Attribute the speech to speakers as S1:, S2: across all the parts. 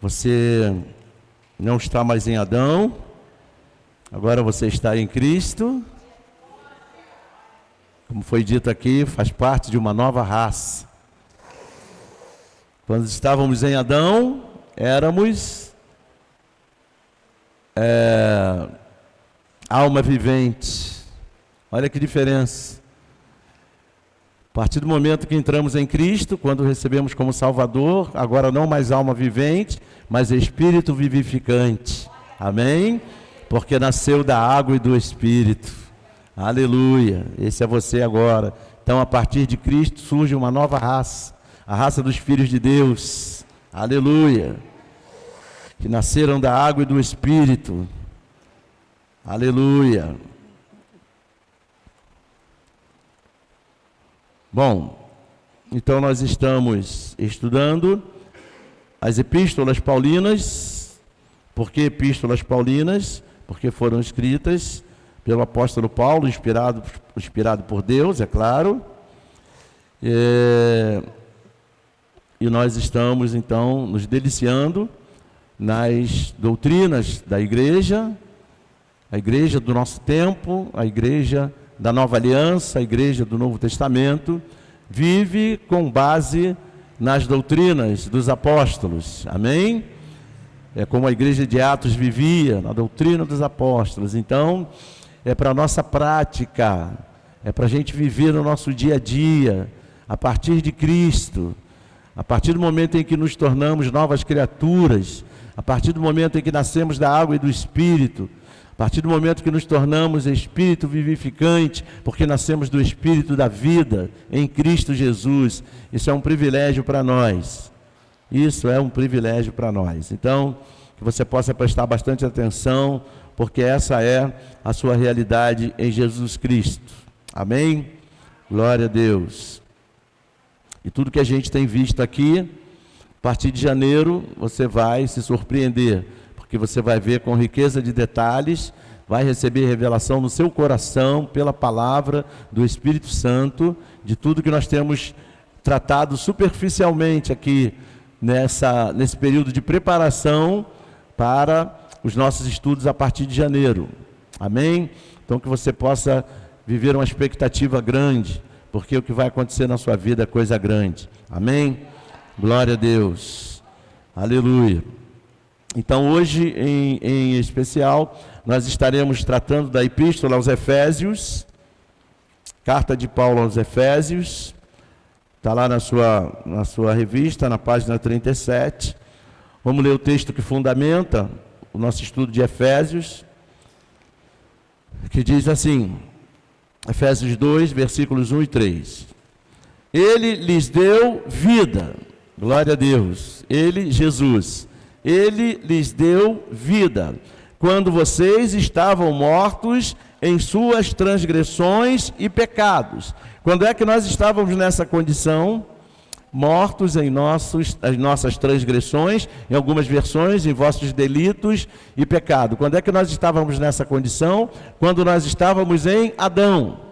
S1: Você não está mais em Adão, agora você está em Cristo. Como foi dito aqui, faz parte de uma nova raça. Quando estávamos em Adão, éramos alma vivente. Olha que diferença. A partir do momento que entramos em Cristo, quando recebemos como Salvador, agora não mais alma vivente, mas espírito vivificante. Amém? Porque nasceu da água e do Espírito. Aleluia. Esse é você agora. Então, a partir de Cristo surge uma nova raça, a raça dos filhos de Deus. Aleluia. Que nasceram da água e do Espírito. Aleluia. Bom, então nós estamos estudando as epístolas paulinas. Por que epístolas paulinas? Porque foram escritas pelo apóstolo Paulo, inspirado por Deus, é claro. E nós estamos, então, nos deliciando nas doutrinas da igreja, a igreja do nosso tempo, a igreja da Nova Aliança, a igreja do Novo Testamento, vive com base nas doutrinas dos apóstolos. Amém? É como a igreja de Atos vivia, na doutrina dos apóstolos. Então, é para a nossa prática, é para a gente viver no nosso dia a dia, a partir de Cristo, a partir do momento em que nos tornamos novas criaturas, a partir do momento em que nascemos da água e do Espírito, a partir do momento que nos tornamos Espírito vivificante, porque nascemos do Espírito da vida em Cristo Jesus. Isso é um privilégio para nós. Isso é um privilégio para nós. Então, que você possa prestar bastante atenção, porque essa é a sua realidade em Jesus Cristo. Amém? Glória a Deus. E tudo que a gente tem visto aqui, a partir de janeiro, você vai se surpreender, porque você vai ver com riqueza de detalhes, vai receber revelação no seu coração, pela palavra do Espírito Santo, de tudo que nós temos tratado superficialmente aqui, nesse período de preparação para os nossos estudos a partir de janeiro. Amém? Então que você possa viver uma expectativa grande, porque o que vai acontecer na sua vida é coisa grande. Amém? Glória a Deus. Aleluia. Então hoje, em especial, nós estaremos tratando da Epístola aos Efésios, carta de Paulo aos Efésios, está lá na sua revista, na página 37. Vamos ler o texto que fundamenta o nosso estudo de Efésios, que diz assim, Efésios 2, versículos 1 e 3. Ele lhes deu vida, glória a Deus, ele, Jesus, ele lhes deu vida, quando vocês estavam mortos em suas transgressões e pecados. Quando é que nós estávamos nessa condição? Mortos em as nossas transgressões, em algumas versões, em vossos delitos e pecado. Quando é que nós estávamos nessa condição? Quando nós estávamos em Adão.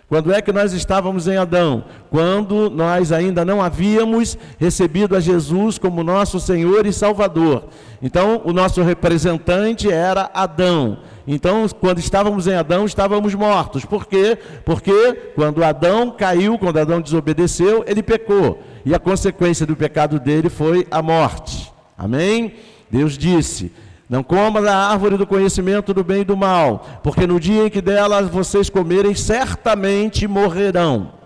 S1: Quando é que nós estávamos em Adão? Quando nós ainda não havíamos recebido a Jesus como nosso Senhor e Salvador. Então, o nosso representante era Adão. Então, quando estávamos em Adão, estávamos mortos. Por quê? Porque quando Adão caiu, quando Adão desobedeceu, ele pecou. E a consequência do pecado dele foi a morte. Amém? Deus disse: não coma da árvore do conhecimento do bem e do mal, porque no dia em que dela vocês comerem, certamente morrerão.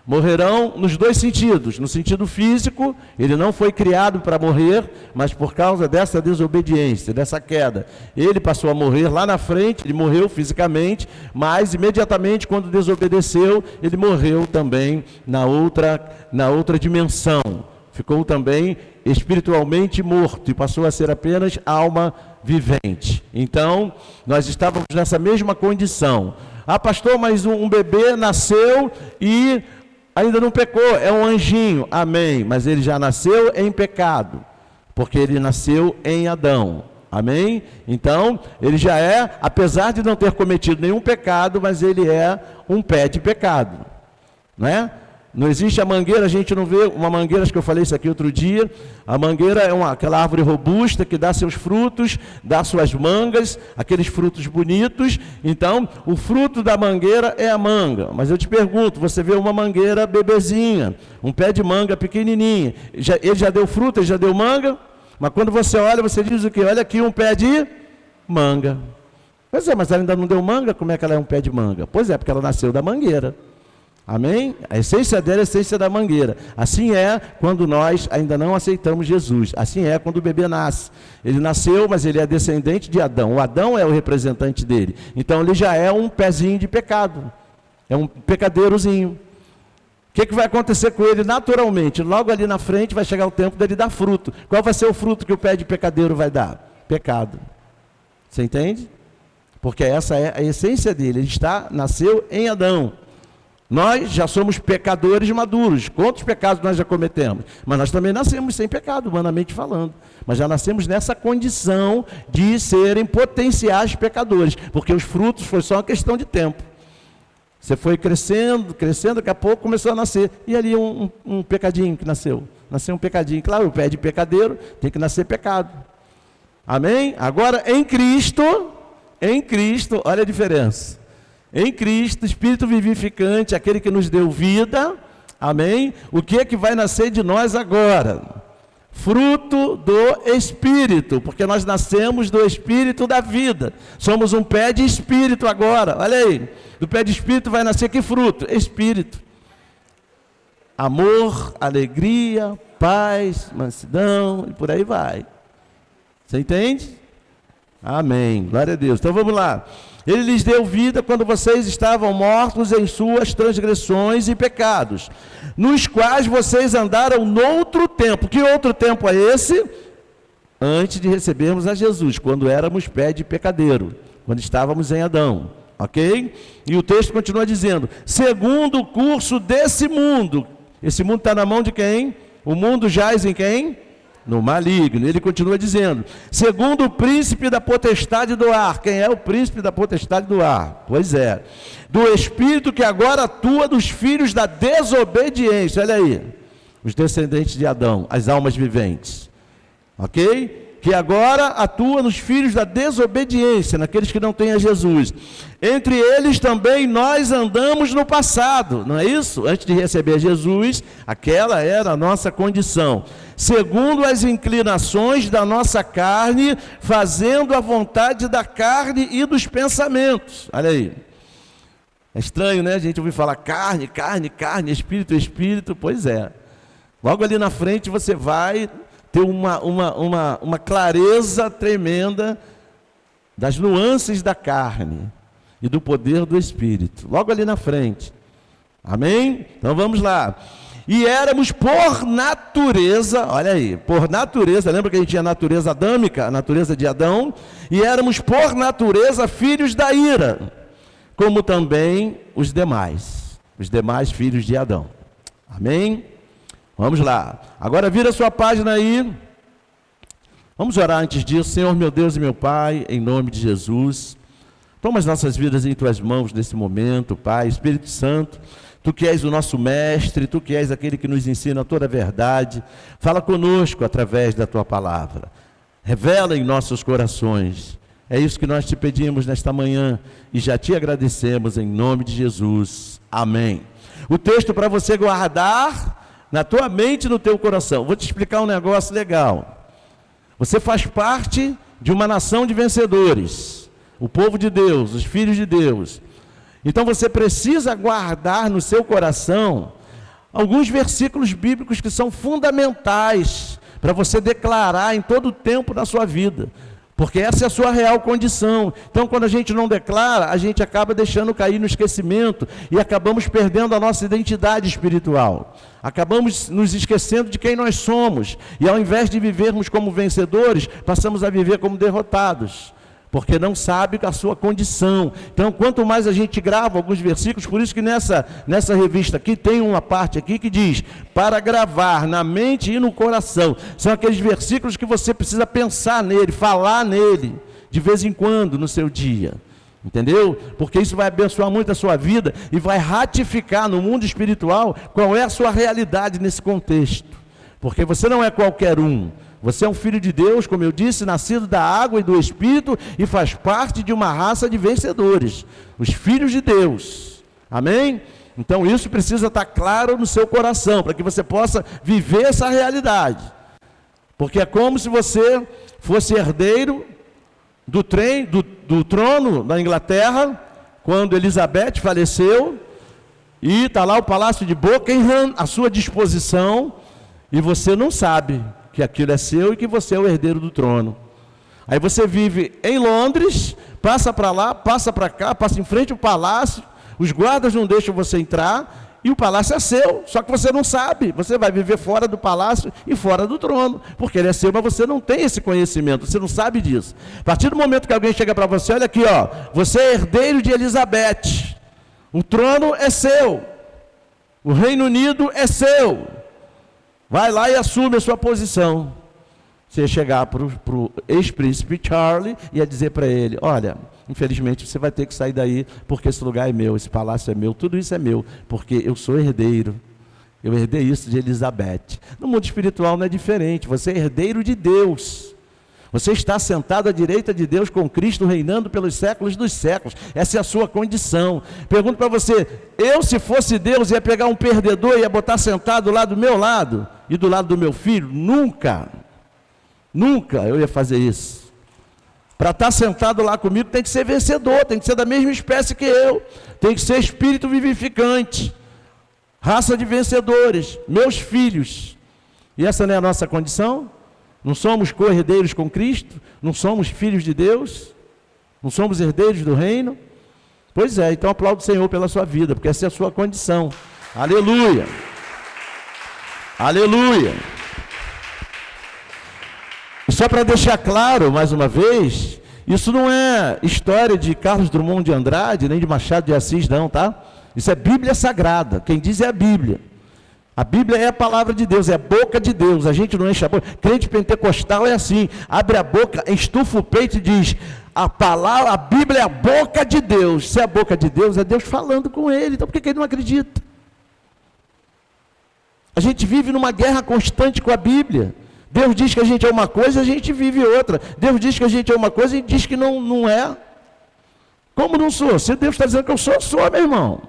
S1: Morrerão nos dois sentidos. No sentido físico, ele não foi criado para morrer, mas por causa dessa desobediência, dessa queda, ele passou a morrer lá na frente. Ele morreu fisicamente, mas imediatamente quando desobedeceu, ele morreu também na outra dimensão. Ficou também espiritualmente morto e passou a ser apenas alma vivente. Então, nós estávamos nessa mesma condição. Ah, pastor, mas um bebê nasceu e ainda não pecou, é um anjinho. Amém, mas ele já nasceu em pecado, porque ele nasceu em Adão. Amém? Então, ele já é, apesar de não ter cometido nenhum pecado, mas ele é um pé de pecado, não é? Não existe a mangueira, a gente não vê uma mangueira, acho que eu falei isso aqui outro dia. A mangueira é aquela árvore robusta que dá seus frutos, dá suas mangas, aqueles frutos bonitos. Então, o fruto da mangueira é a manga. Mas eu te pergunto, você vê uma mangueira bebezinha, um pé de manga pequenininho, ele já deu fruta, ele já deu manga? Mas quando você olha, você diz o quê? Olha aqui um pé de manga. Pois é, mas ela ainda não deu manga, como é que ela é um pé de manga? Pois é, porque ela nasceu da mangueira. Amém? A essência dela é a essência da mangueira. Assim é quando nós ainda não aceitamos Jesus. Assim é quando o bebê nasce. Ele nasceu, mas ele é descendente de Adão. O Adão é o representante dele. Então ele já é um pezinho de pecado. É um pecadeirozinho. O que vai acontecer com ele naturalmente? Logo ali na frente vai chegar o tempo dele dar fruto. Qual vai ser o fruto que o pé de pecadeiro vai dar? Pecado. Você entende? Porque essa é a essência dele. Ele nasceu em Adão. Nós já somos pecadores maduros. Quantos pecados nós já cometemos? Mas nós também nascemos sem pecado, humanamente falando. Mas já nascemos nessa condição de serem potenciais pecadores. Porque os frutos foi só uma questão de tempo. Você foi crescendo, daqui a pouco começou a nascer. E ali um pecadinho que nasceu. Nasceu um pecadinho. Claro, o pé de pecadeiro tem que nascer pecado. Amém? Agora, em Cristo, olha a diferença. Em Cristo, Espírito vivificante, aquele que nos deu vida, amém? O que é que vai nascer de nós agora? Fruto do Espírito, porque nós nascemos do Espírito da vida. Somos um pé de Espírito agora, olha aí. Do pé de Espírito vai nascer que fruto? Espírito. Amor, alegria, paz, mansidão e por aí vai. Você entende? Amém, glória a Deus. Então vamos lá. Ele lhes deu vida quando vocês estavam mortos em suas transgressões e pecados, nos quais vocês andaram noutro tempo. Que outro tempo é esse? Antes de recebermos a Jesus, quando éramos pé de pecadeiro, quando estávamos em Adão, ok? E o texto continua dizendo, segundo o curso desse mundo. Esse mundo está na mão de quem? O mundo jaz em quem? No maligno. Ele continua dizendo, segundo o príncipe da potestade do ar. Quem é o príncipe da potestade do ar? Pois é, do espírito que agora atua dos filhos da desobediência. Olha aí, os descendentes de Adão, as almas viventes, ok? Que agora atua nos filhos da desobediência, naqueles que não têm a Jesus. Entre eles também nós andamos no passado, não é isso? Antes de receber Jesus, aquela era a nossa condição. Segundo as inclinações da nossa carne, fazendo a vontade da carne e dos pensamentos. Olha aí. É estranho, né? A gente ouve falar carne, espírito, espírito. Pois é. Logo ali na frente você vai ter uma clareza tremenda das nuances da carne e do poder do Espírito. Logo ali na frente. Amém? Então vamos lá. E éramos por natureza, olha aí, por natureza, lembra que a gente tinha a natureza adâmica, a natureza de Adão? E éramos por natureza filhos da ira, como também os demais filhos de Adão. Amém? Vamos lá. Agora vira a sua página aí. Vamos orar antes disso. Senhor, meu Deus e meu Pai, em nome de Jesus, toma as nossas vidas em Tuas mãos nesse momento, Pai. Espírito Santo, Tu que és o nosso mestre, Tu que és aquele que nos ensina toda a verdade, fala conosco através da Tua palavra. Revela em nossos corações. É isso que nós te pedimos nesta manhã e já te agradecemos em nome de Jesus. Amém. O texto para você guardar na tua mente e no teu coração. Vou te explicar um negócio legal. Você faz parte de uma nação de vencedores, o povo de Deus, os filhos de Deus. Então você precisa guardar no seu coração alguns versículos bíblicos que são fundamentais para você declarar em todo o tempo da sua vida. Porque essa é a sua real condição. Então, quando a gente não declara, a gente acaba deixando cair no esquecimento e acabamos perdendo a nossa identidade espiritual. Acabamos nos esquecendo de quem nós somos. E ao invés de vivermos como vencedores, passamos a viver como derrotados. Porque não sabe a sua condição. Então, quanto mais a gente grava alguns versículos, por isso que nessa revista aqui tem uma parte aqui que diz, para gravar na mente e no coração. São aqueles versículos que você precisa pensar nele, falar nele, de vez em quando no seu dia. Entendeu? Porque isso vai abençoar muito a sua vida e vai ratificar no mundo espiritual qual é a sua realidade nesse contexto. Porque você não é qualquer um. Você é um filho de Deus, como eu disse, nascido da água e do Espírito e faz parte de uma raça de vencedores. Os filhos de Deus. Amém? Então isso precisa estar claro no seu coração, para que você possa viver essa realidade. Porque é como se você fosse herdeiro do trono da Inglaterra, quando Elizabeth faleceu, e está lá o palácio de Buckingham à sua disposição, e você não sabe que aquilo é seu e que você é o herdeiro do trono. Aí você vive em Londres, passa para lá, passa para cá, passa em frente ao palácio, os guardas não deixam você entrar, e o palácio é seu, só que você não sabe, você vai viver fora do palácio e fora do trono, porque ele é seu, mas você não tem esse conhecimento, você não sabe disso. A partir do momento que alguém chega para você, olha aqui, ó, você é herdeiro de Elizabeth, o trono é seu, o Reino Unido é seu, vai lá e assume a sua posição. Você ia chegar para o ex-príncipe Charles e ia dizer para ele, olha, infelizmente você vai ter que sair daí, porque esse lugar é meu, esse palácio é meu, tudo isso é meu, porque eu sou herdeiro. Eu herdei isso de Elizabeth. No mundo espiritual não é diferente, você é herdeiro de Deus. Você está sentado à direita de Deus com Cristo reinando pelos séculos dos séculos. Essa é a sua condição. Pergunto para você, eu se fosse Deus ia pegar um perdedor e ia botar sentado lá do meu lado e do lado do meu filho? Nunca eu ia fazer isso. Para estar sentado lá comigo tem que ser vencedor, tem que ser da mesma espécie que eu, tem que ser espírito vivificante, raça de vencedores, meus filhos. E essa não é a nossa condição? Não somos co-herdeiros com Cristo? Não somos filhos de Deus? Não somos herdeiros do reino? Pois é, então aplaudo o Senhor pela sua vida, porque essa é a sua condição. Aleluia! Aleluia! E só para deixar claro, mais uma vez, isso não é história de Carlos Drummond de Andrade, nem de Machado de Assis, não, tá? Isso é Bíblia Sagrada, quem diz é a Bíblia. A Bíblia é a palavra de Deus, é a boca de Deus, a gente não enche a boca. Crente pentecostal é assim, abre a boca, estufa o peito e diz, a Bíblia é a boca de Deus. Se é a boca de Deus, é Deus falando com ele, então por que ele não acredita? A gente vive numa guerra constante com a Bíblia. Deus diz que a gente é uma coisa, a gente vive outra. Deus diz que a gente é uma coisa e diz que não é. Como não sou? Se Deus está dizendo que eu sou, meu irmão.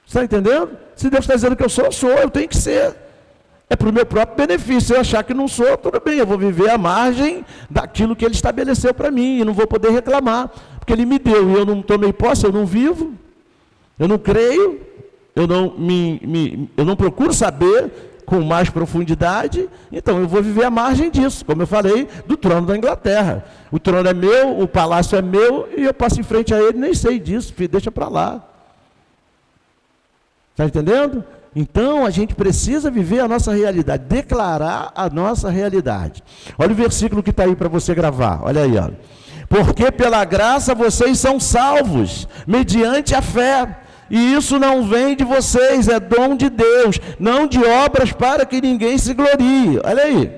S1: Você está entendendo? Se Deus está dizendo que eu sou, eu tenho que ser. É para o meu próprio benefício. Se eu achar que não sou, tudo bem, eu vou viver à margem daquilo que Ele estabeleceu para mim, e não vou poder reclamar, porque Ele me deu, e eu não tomei posse, eu não vivo, eu não creio, eu não procuro saber com mais profundidade, então eu vou viver à margem disso, como eu falei, do trono da Inglaterra. O trono é meu, o palácio é meu, e eu passo em frente a ele, nem sei disso, deixa para lá. Está entendendo? Então a gente precisa viver a nossa realidade, declarar a nossa realidade. Olha o versículo que está aí para você gravar, olha aí, ó. Porque pela graça vocês são salvos, mediante a fé. E isso não vem de vocês, é dom de Deus, não de obras para que ninguém se glorie. Olha aí.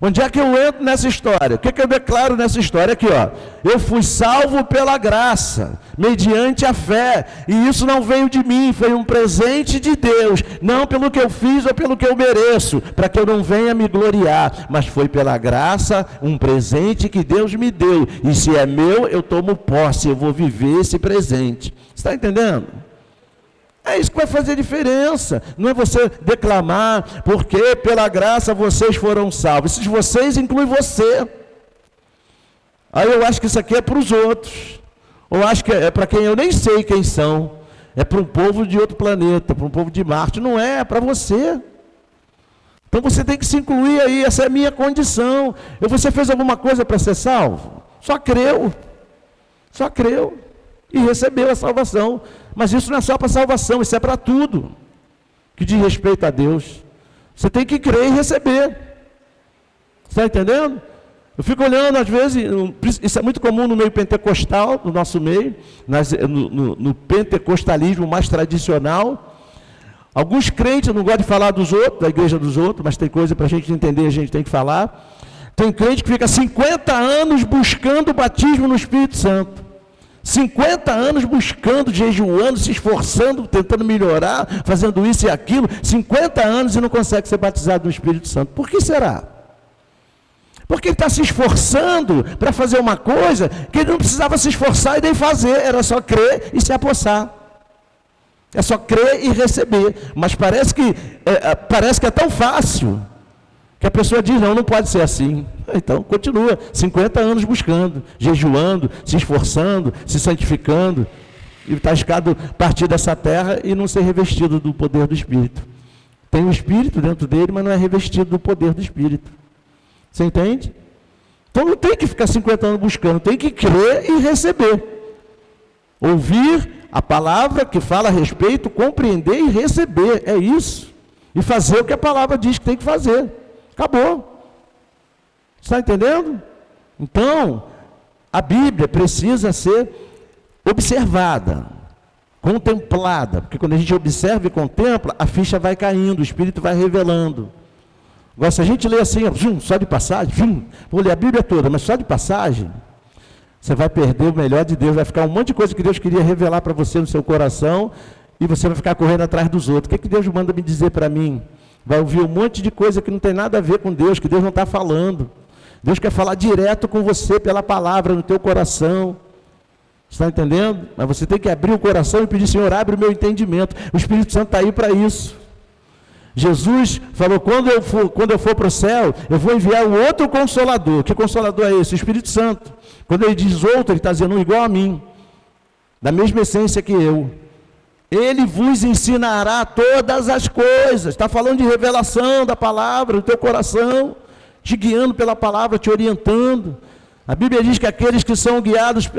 S1: Onde é que eu entro nessa história? O que eu declaro nessa história? Aqui, ó. Eu fui salvo pela graça, mediante a fé. E isso não veio de mim, foi um presente de Deus. Não pelo que eu fiz ou pelo que eu mereço, para que eu não venha me gloriar. Mas foi pela graça, um presente que Deus me deu. E se é meu, eu tomo posse, eu vou viver esse presente. Você está entendendo? É isso que vai fazer diferença, não é você declamar, porque pela graça vocês foram salvos. Esses vocês inclui você. Aí eu acho que isso aqui é para os outros, ou acho que é para quem eu nem sei quem são, é para um povo de outro planeta, para um povo de Marte, não é, é para você. Então você tem que se incluir aí, essa é a minha condição. Você fez alguma coisa para ser salvo? Só creu e recebeu a salvação. Mas isso não é só para salvação, isso é para tudo que diz respeito a Deus. Você tem que crer e receber. Está entendendo? Eu fico olhando, às vezes, isso é muito comum no meio pentecostal, no nosso meio, no pentecostalismo mais tradicional. Alguns crentes, eu não gosto de falar dos outros, da igreja dos outros, mas tem coisa para a gente entender, a gente tem que falar. Tem crente que fica 50 anos buscando o batismo no Espírito Santo. 50 anos buscando, jejuando, se esforçando, tentando melhorar, fazendo isso e aquilo. 50 anos e não consegue ser batizado no Espírito Santo. Por que será? Porque ele está se esforçando para fazer uma coisa que ele não precisava se esforçar e nem fazer. Era só crer e se apossar. É só crer e receber. Mas parece que é tão fácil que a pessoa diz, não pode ser assim. Então, continua, 50 anos buscando, jejuando, se esforçando, se santificando, e está arriscado partir dessa terra e não ser revestido do poder do Espírito. Tem o Espírito dentro dele, mas não é revestido do poder do Espírito. Você entende? Então não tem que ficar 50 anos buscando, tem que crer e receber. Ouvir a palavra que fala a respeito, compreender e receber, é isso. E fazer o que a palavra diz que tem que fazer. Acabou. Está entendendo? Então, a Bíblia precisa ser observada, contemplada, porque quando a gente observa e contempla, a ficha vai caindo, o Espírito vai revelando. Agora, se a gente lê assim, só de passagem, vou ler a Bíblia toda, mas só de passagem, você vai perder o melhor de Deus, vai ficar um monte de coisa que Deus queria revelar para você no seu coração, e você vai ficar correndo atrás dos outros. O que Deus manda me dizer para mim? Vai ouvir um monte de coisa que não tem nada a ver com Deus, que Deus não está falando. Deus quer falar direto com você pela palavra, no teu coração. Está entendendo? Mas você tem que abrir o coração e pedir, Senhor, abre o meu entendimento. O Espírito Santo está aí para isso. Jesus falou, quando eu for para o céu, eu vou enviar um outro Consolador. Que Consolador é esse? O Espírito Santo. Quando ele diz outro, ele está dizendo um igual a mim, da mesma essência que eu. Ele vos ensinará todas as coisas. Está falando de revelação da palavra, do teu coração, te guiando pela palavra, te orientando. A Bíblia diz que aqueles que são guiados,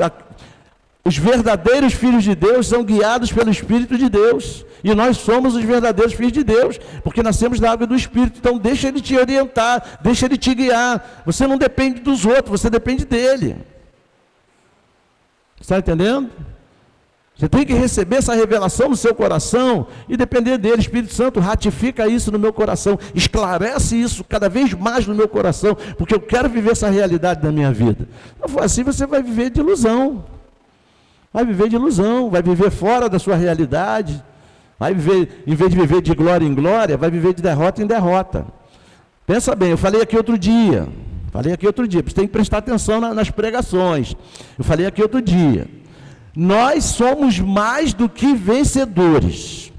S1: os verdadeiros filhos de Deus, são guiados pelo Espírito de Deus. E nós somos os verdadeiros filhos de Deus, porque nascemos da água e do Espírito. Então deixa Ele te orientar, deixa Ele te guiar. Você não depende dos outros, você depende dEle. Está entendendo? Você tem que receber essa revelação no seu coração e depender dele. Espírito Santo, ratifica isso no meu coração, esclarece isso cada vez mais no meu coração, porque eu quero viver essa realidade na minha vida. Não for assim, você vai viver de ilusão. Vai viver de ilusão, vai viver fora da sua realidade, vai viver, em vez de viver de glória em glória, vai viver de derrota em derrota. Pensa bem, eu falei aqui outro dia, você tem que prestar atenção nas pregações. Eu falei aqui outro dia. Nós somos mais do que vencedores.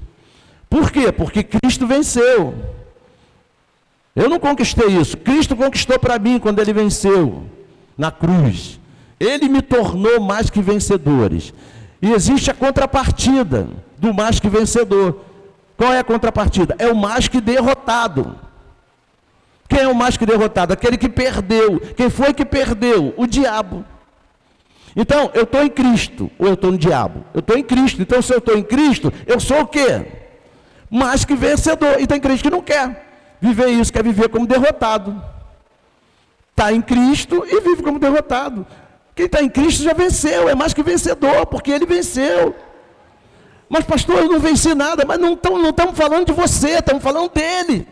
S1: Por quê? Porque Cristo venceu. Eu não conquistei isso. Cristo conquistou para mim quando Ele venceu na cruz. Ele me tornou mais que vencedores. E existe a contrapartida do mais que vencedor. Qual é a contrapartida? É o mais que derrotado. Quem é o mais que derrotado? Aquele que perdeu. Quem foi que perdeu? O diabo. Então, eu estou em Cristo, ou eu estou no diabo? Eu estou em Cristo, então se eu estou em Cristo, eu sou o quê? Mais que vencedor. E tem crente que não quer viver isso, quer viver como derrotado. Está em Cristo e vive como derrotado. Quem está em Cristo já venceu, é mais que vencedor, porque ele venceu. Mas pastor, eu não venci nada, mas não estamos falando de você, estamos falando dele.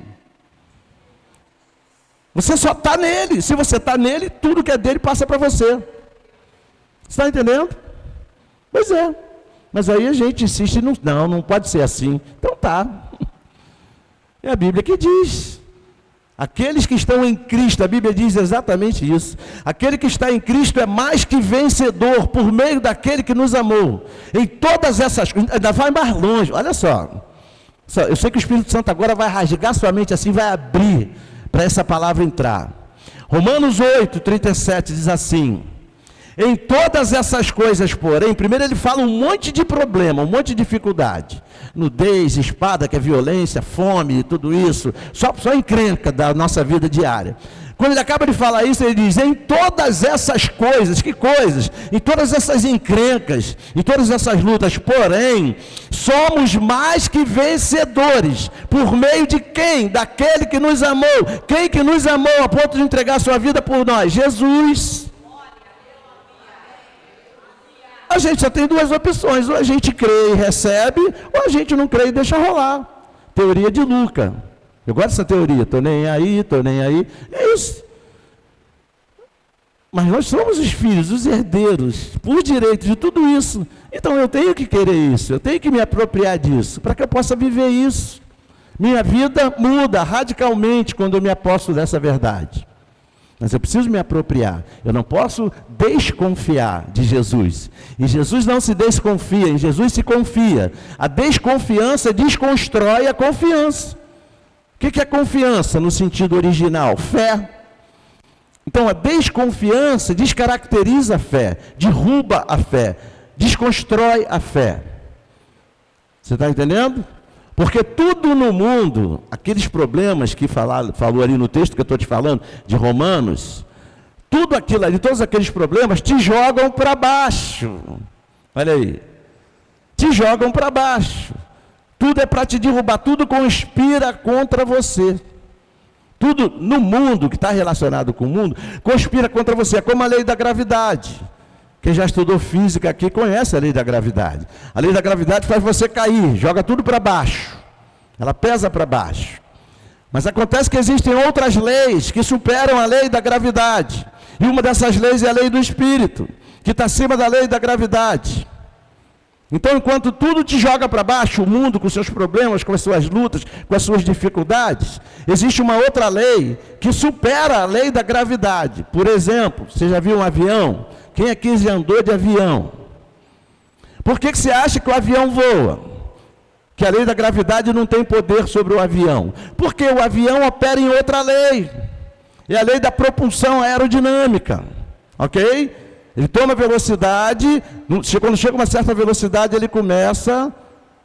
S1: Você só está nele, se você está nele, tudo que é dele passa para você. Você está entendendo? Pois é. Mas aí a gente insiste, não pode ser assim. Então tá. É a Bíblia que diz. Aqueles que estão em Cristo, a Bíblia diz exatamente isso. Aquele que está em Cristo é mais que vencedor por meio daquele que nos amou. Em todas essas coisas, ainda vai mais longe, olha só. Eu sei que o Espírito Santo agora vai rasgar sua mente assim, vai abrir para essa palavra entrar. Romanos 8, 37 diz assim: em todas essas coisas, porém, primeiro ele fala um monte de problema, um monte de dificuldade. Nudez, espada, que é violência, fome, tudo isso. Só encrenca da nossa vida diária. Quando ele acaba de falar isso, ele diz, em todas essas coisas, que coisas? Em todas essas encrencas, em todas essas lutas, porém, somos mais que vencedores. Por meio de quem? Daquele que nos amou. Quem que nos amou a ponto de entregar sua vida por nós? Jesus. A gente só tem duas opções, ou a gente crê e recebe, ou a gente não crê e deixa rolar. Teoria de Luca. Eu gosto dessa teoria, estou nem aí, é isso. Mas nós somos os filhos, os herdeiros, por direito de tudo isso. Então eu tenho que querer isso, eu tenho que me apropriar disso, para que eu possa viver isso. Minha vida muda radicalmente quando eu me aposto dessa verdade. Mas eu preciso me apropriar, eu não posso desconfiar de Jesus. E Jesus não se desconfia, em Jesus se confia. A desconfiança desconstrói a confiança. O que é confiança no sentido original? Fé. Então a desconfiança descaracteriza a fé, derruba a fé, desconstrói a fé. Você está entendendo? Porque tudo no mundo, aqueles problemas que falou ali no texto que eu estou te falando, de Romanos, tudo aquilo ali, todos aqueles problemas te jogam para baixo. Olha aí. Te jogam para baixo. Tudo é para te derrubar, tudo conspira contra você. Tudo no mundo que está relacionado com o mundo, conspira contra você. É como a lei da gravidade. Quem já estudou física aqui conhece a lei da gravidade. A lei da gravidade faz você cair, joga tudo para baixo. Ela pesa para baixo. Mas acontece que existem outras leis que superam a lei da gravidade. E uma dessas leis é a lei do Espírito, que está acima da lei da gravidade. Então, enquanto tudo te joga para baixo, o mundo com seus problemas, com as suas lutas, com as suas dificuldades, existe uma outra lei que supera a lei da gravidade. Por exemplo, você já viu um avião? Quem aqui já andou de avião? Por que você acha que o avião voa? Que a lei da gravidade não tem poder sobre o avião? Porque o avião opera em outra lei. É a lei da propulsão aerodinâmica. Ok? Ele toma velocidade, quando chega a uma certa velocidade, ele começa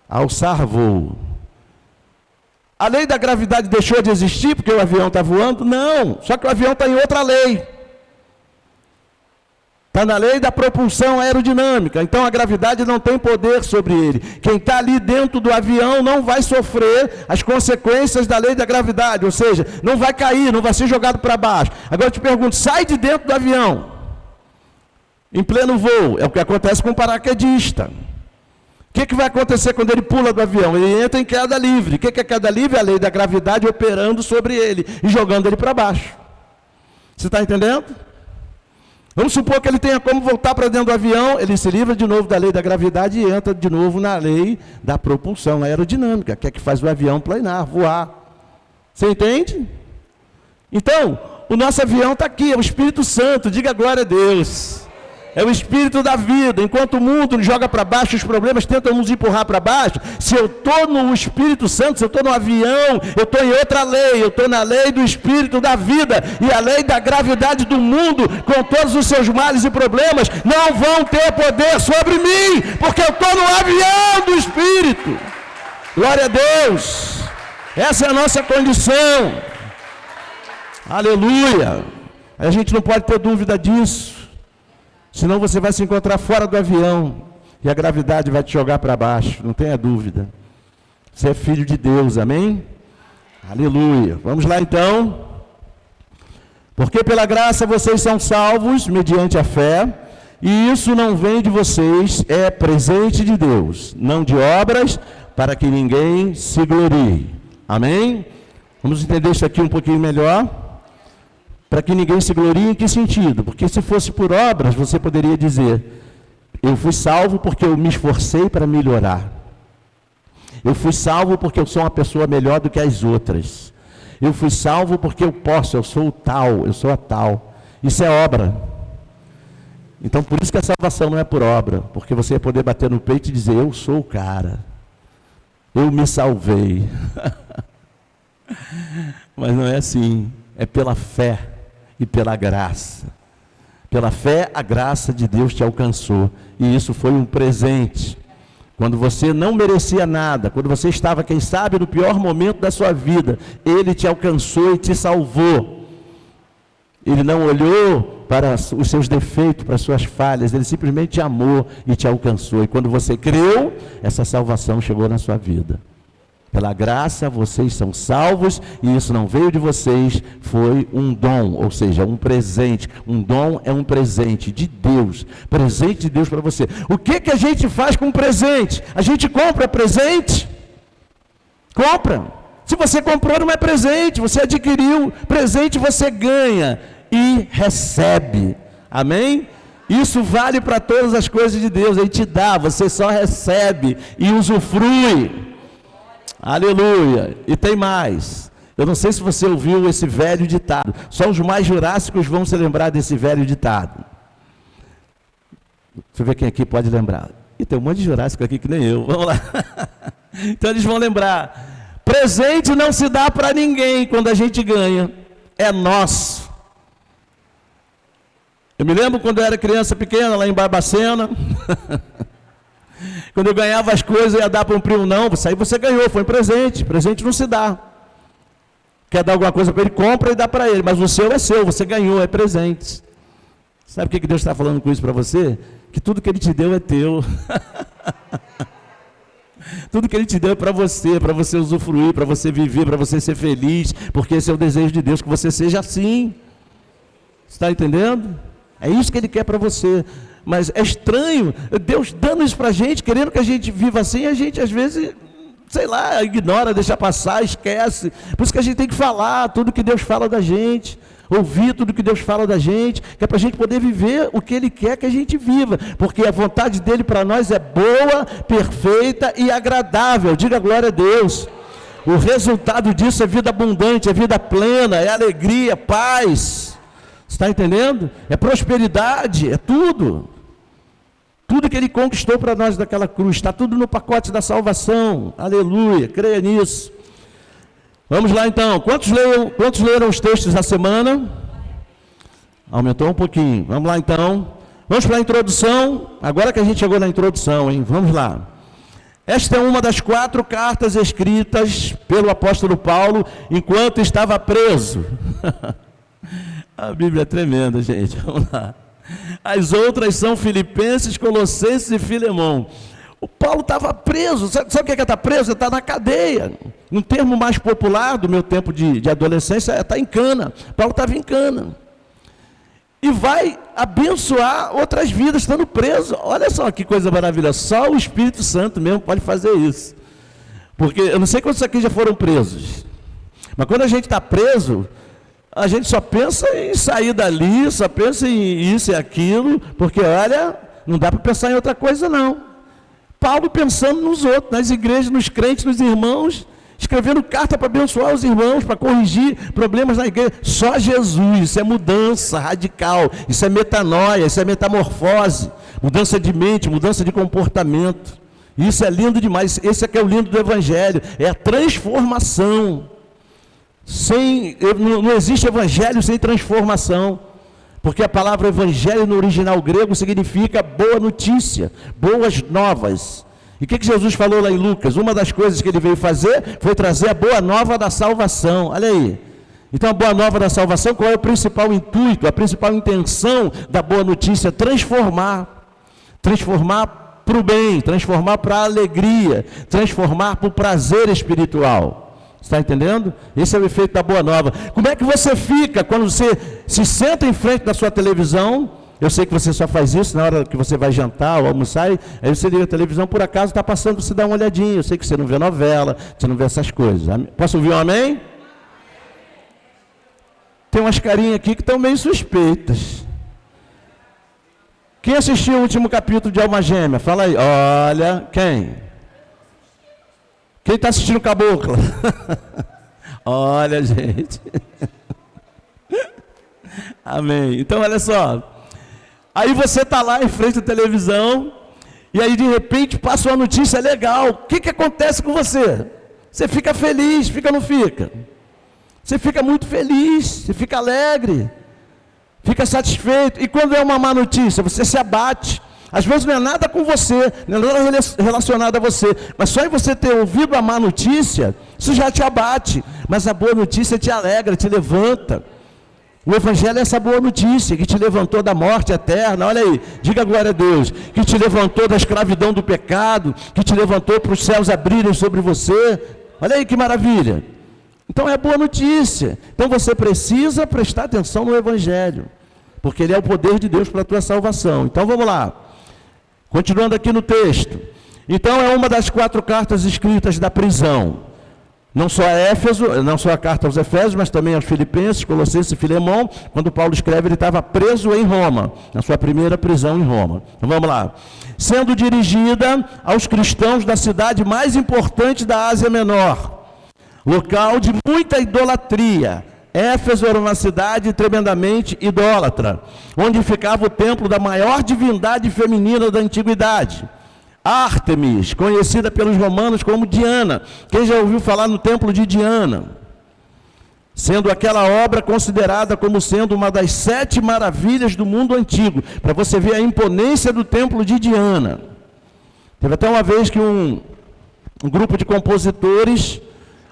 S1: a alçar voo. A lei da gravidade deixou de existir porque o avião está voando? Não, só que o avião está em outra lei. Está na lei da propulsão aerodinâmica, então a gravidade não tem poder sobre ele. Quem está ali dentro do avião não vai sofrer as consequências da lei da gravidade, ou seja, não vai cair, não vai ser jogado para baixo. Agora eu te pergunto, sai de dentro do avião, em pleno voo, é o que acontece com o paraquedista. O que vai acontecer quando ele pula do avião? Ele entra em queda livre. O que é queda livre? É a lei da gravidade operando sobre ele e jogando ele para baixo. Você está entendendo? Vamos supor que ele tenha como voltar para dentro do avião, ele se livra de novo da lei da gravidade e entra de novo na lei da propulsão aerodinâmica, que é que faz o avião planar, voar. Você entende? Então, o nosso avião está aqui, é o Espírito Santo, diga glória a Deus. É o Espírito da vida. Enquanto o mundo nos joga para baixo, os problemas tentam nos empurrar para baixo. Se eu estou no Espírito Santo, se eu estou no avião, eu estou em outra lei. Eu estou na lei do Espírito da vida. E a lei da gravidade do mundo, com todos os seus males e problemas, não vão ter poder sobre mim, porque eu estou no avião do Espírito. Glória a Deus. Essa é a nossa condição. Aleluia. A gente não pode ter dúvida disso. Senão você vai se encontrar fora do avião e a gravidade vai te jogar para baixo, não tenha dúvida. Você é filho de Deus, amém? Aleluia. Vamos lá então. Porque pela graça vocês são salvos mediante a fé, e isso não vem de vocês, é presente de Deus, não de obras, para que ninguém se glorie. Amém? Vamos entender isso aqui um pouquinho melhor. Para que ninguém se glorie, em que sentido? Porque se fosse por obras, você poderia dizer, eu fui salvo porque eu me esforcei para melhorar. Eu fui salvo porque eu sou uma pessoa melhor do que as outras. Eu fui salvo porque eu posso, eu sou o tal, eu sou a tal. Isso é obra. Então por isso que a salvação não é por obra, porque você ia poder bater no peito e dizer, eu sou o cara. Eu me salvei. Mas não é assim, é pela fé. E pela graça. Pela fé, a graça de Deus te alcançou. E isso foi um presente. Quando você não merecia nada, quando você estava, quem sabe, no pior momento da sua vida, Ele te alcançou e te salvou. Ele não olhou para os seus defeitos, para as suas falhas, Ele simplesmente te amou e te alcançou. E quando você creu, essa salvação chegou na sua vida. Pela graça vocês são salvos, e isso não veio de vocês, foi um dom, ou seja, um presente. Um dom é um presente de Deus, presente de Deus para você. O que a gente faz com presente? A gente compra presente? Compra. Se você comprou, não é presente, você adquiriu. Presente você ganha e recebe. Amém? Isso vale para todas as coisas de Deus. Ele te dá, você só recebe e usufrui. Aleluia. E tem mais. Eu não sei se você ouviu esse velho ditado. Só os mais jurássicos vão se lembrar desse velho ditado. Deixa eu ver quem aqui pode lembrar. E tem um monte de jurássico aqui que nem eu. Vamos lá. Então eles vão lembrar. Presente não se dá para ninguém quando a gente ganha. É nosso. Eu me lembro quando eu era criança pequena, lá em Barbacena. Quando eu ganhava as coisas, eu ia dar para um primo. Não, isso aí você ganhou, foi um presente. Presente não se dá. Quer dar alguma coisa para ele, compra e dá para ele. Mas o seu é seu, você ganhou, é presente. Sabe o que Deus está falando com isso para você? Que tudo que Ele te deu é teu. Tudo que Ele te deu é para você usufruir, para você viver, para você ser feliz, porque esse é o desejo de Deus, que você seja assim. Está entendendo? É isso que Ele quer para você. Mas é estranho, Deus dando isso para a gente, querendo que a gente viva assim, a gente às vezes, sei lá, ignora, deixa passar, esquece. Por isso que a gente tem que falar tudo que Deus fala da gente, ouvir tudo que Deus fala da gente, que é para a gente poder viver o que Ele quer que a gente viva, porque a vontade dEle para nós é boa, perfeita e agradável. Diga glória a Deus. O resultado disso é vida abundante, é vida plena, é alegria, paz. Está entendendo? É prosperidade, é tudo. Tudo que Ele conquistou para nós daquela cruz, está tudo no pacote da salvação. Aleluia, creia nisso. Vamos lá então, quantos leram os textos da semana? Aumentou um pouquinho, vamos lá então. Vamos para a introdução, agora que a gente chegou na introdução, hein? Vamos lá. Esta é uma das 4 cartas escritas pelo apóstolo Paulo enquanto estava preso. A Bíblia é tremenda, gente, vamos lá. As outras são Filipenses, Colossenses e Filemão. O Paulo estava preso. Sabe o que é estar preso? Está na cadeia. Um termo mais popular do meu tempo de adolescência é estar em cana. Paulo estava em cana. E vai abençoar outras vidas estando preso. Olha só que coisa maravilhosa. Só o Espírito Santo mesmo pode fazer isso. Porque eu não sei quantos aqui já foram presos. Mas quando a gente está preso, a gente só pensa em sair dali, só pensa em isso e aquilo, porque olha, não dá para pensar em outra coisa não. Paulo pensando nos outros, nas igrejas, nos crentes, nos irmãos, escrevendo carta para abençoar os irmãos, para corrigir problemas na igreja. Só Jesus, isso é mudança radical, isso é metanoia, isso é metamorfose, mudança de mente, mudança de comportamento. Isso é lindo demais, esse é que é o lindo do Evangelho, é a transformação. Não existe evangelho sem transformação, porque a palavra evangelho no original grego significa boa notícia, boas novas. E o que Jesus falou lá em Lucas? Uma das coisas que Ele veio fazer foi trazer a boa nova da salvação. Olha aí. Então a boa nova da salvação, qual é o principal intuito, a principal intenção da boa notícia? Transformar para o bem, transformar para a alegria, transformar para o prazer espiritual. Está entendendo? Esse é o efeito da boa nova. Como é que você fica quando você se senta em frente da sua televisão? Eu sei que você só faz isso na hora que você vai jantar ou almoçar, aí você liga a televisão, por acaso está passando, você dá uma olhadinha. Eu sei que você não vê novela, você não vê essas coisas. Posso ouvir um amém? Tem umas carinhas aqui que estão meio suspeitas. Quem assistiu o último capítulo de Alma Gêmea? Fala aí. Olha, quem? Quem está assistindo Cabocla? Olha, gente. Amém. Então, olha só. Aí você está lá em frente à televisão, e aí de repente passa uma notícia legal. O que acontece com você? Você fica feliz, fica ou não fica? Você fica muito feliz, você fica alegre, fica satisfeito. E quando é uma má notícia, você se abate. Às vezes não é nada com você, não é nada relacionado a você, mas só em você ter ouvido a má notícia, isso já te abate. Mas a boa notícia te alegra, te levanta. O Evangelho é essa boa notícia, que te levantou da morte eterna, olha aí, diga glória a Deus, que te levantou da escravidão do pecado, que te levantou para os céus abrirem sobre você, olha aí que maravilha. Então é boa notícia, então você precisa prestar atenção no Evangelho, porque ele é o poder de Deus para a tua salvação. Então vamos lá, continuando aqui no texto. Então é uma das 4 cartas escritas da prisão. Não só a Éfeso, não só a carta aos Efésios, mas também aos Filipenses, Colossenses e Filemão. Quando Paulo escreve, ele estava preso em Roma, na sua primeira prisão em Roma. Então vamos lá. Sendo dirigida aos cristãos da cidade mais importante da Ásia Menor, local de muita idolatria. Éfeso era uma cidade tremendamente idólatra, onde ficava o templo da maior divindade feminina da antiguidade, Ártemis, conhecida pelos romanos como Diana. Quem já ouviu falar no templo de Diana? Sendo aquela obra considerada como sendo uma das 7 maravilhas do mundo antigo, para você ver a imponência do templo de Diana. Teve até uma vez que um grupo de compositores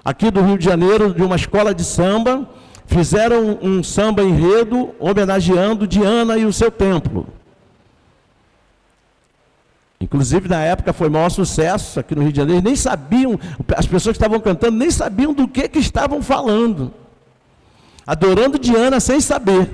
S1: aqui do Rio de Janeiro, de uma escola de samba, fizeram um samba enredo homenageando Diana e o seu templo. Inclusive, na época, foi o maior sucesso aqui no Rio de Janeiro. Nem sabiam, as pessoas que estavam cantando nem sabiam do que estavam falando. Adorando Diana sem saber.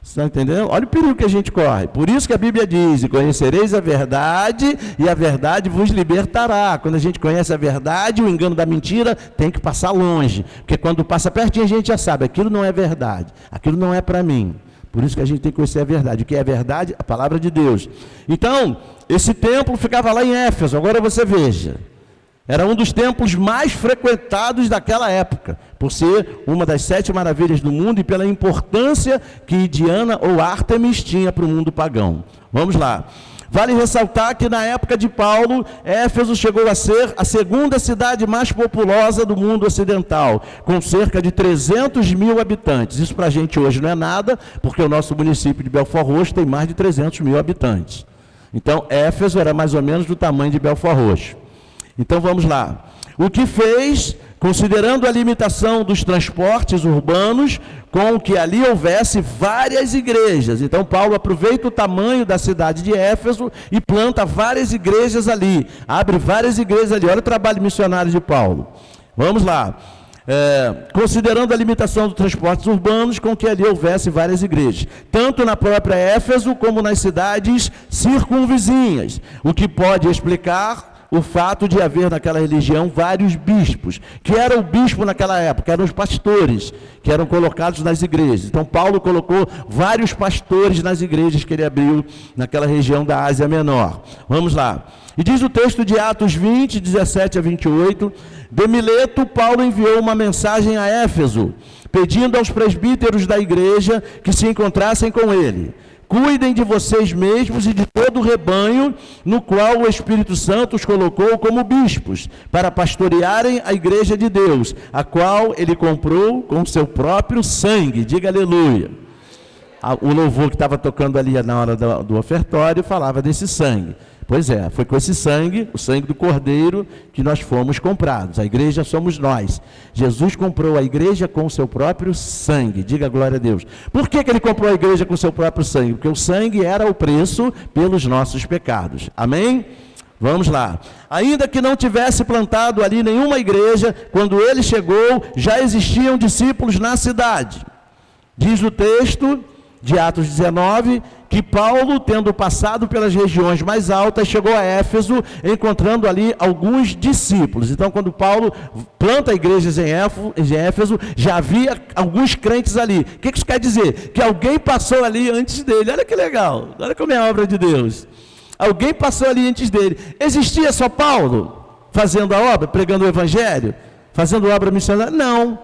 S1: Você está entendendo? Olha o perigo que a gente corre. Por isso que a Bíblia diz: e conhecereis a verdade, e a verdade vos libertará. Quando a gente conhece a verdade, o engano da mentira tem que passar longe. Porque quando passa pertinho, a gente já sabe, aquilo não é verdade, aquilo não é para mim. Por isso que a gente tem que conhecer a verdade. O que é a verdade? A palavra de Deus. Então, esse templo ficava lá em Éfeso. Agora você veja. Era um dos templos mais frequentados daquela época, por ser uma das 7 maravilhas do mundo e pela importância que Diana ou Ártemis tinha para o mundo pagão. Vamos lá. Vale ressaltar que na época de Paulo, Éfeso chegou a ser a segunda cidade mais populosa do mundo ocidental, com cerca de 300 mil habitantes. Isso para a gente hoje não é nada, porque o nosso município de Belford Roxo tem mais de 300 mil habitantes. Então, Éfeso era mais ou menos do tamanho de Belford Roxo. Então, vamos lá. O que fez, considerando a limitação dos transportes urbanos, com que ali houvesse várias igrejas. Então, Paulo aproveita o tamanho da cidade de Éfeso e planta várias igrejas ali. Abre várias igrejas ali. Olha o trabalho missionário de Paulo. Vamos lá. Considerando a limitação dos transportes urbanos, com que ali houvesse várias igrejas, tanto na própria Éfeso como nas cidades circunvizinhas, o que pode explicar o fato de haver naquela religião vários bispos. Que era o bispo naquela época? Eram os pastores que eram colocados nas igrejas. Então Paulo colocou vários pastores nas igrejas que ele abriu naquela região da Ásia Menor. Vamos lá. E diz o texto de Atos 20, 17 a 28, de Mileto, Paulo enviou uma mensagem a Éfeso, pedindo aos presbíteros da igreja que se encontrassem com ele. Cuidem de vocês mesmos e de todo o rebanho no qual o Espírito Santo os colocou como bispos, para pastorearem a igreja de Deus, a qual ele comprou com seu próprio sangue. Diga aleluia. O louvor que estava tocando ali na hora do ofertório falava desse sangue. Pois é, foi com esse sangue, o sangue do Cordeiro, que nós fomos comprados. A igreja somos nós. Jesus comprou a igreja com o seu próprio sangue. Diga glória a Deus. Por que ele comprou a igreja com o seu próprio sangue? Porque o sangue era o preço pelos nossos pecados. Amém? Vamos lá. Ainda que não tivesse plantado ali nenhuma igreja, quando ele chegou, já existiam discípulos na cidade. Diz o texto de Atos 19, que Paulo, tendo passado pelas regiões mais altas, chegou a Éfeso, encontrando ali alguns discípulos. Então, quando Paulo planta igrejas em Éfeso, já havia alguns crentes ali. O que isso quer dizer? Que alguém passou ali antes dele. Olha que legal, olha como é a obra de Deus. Alguém passou ali antes dele. Existia só Paulo fazendo a obra, pregando o evangelho, fazendo obra missionária? Não.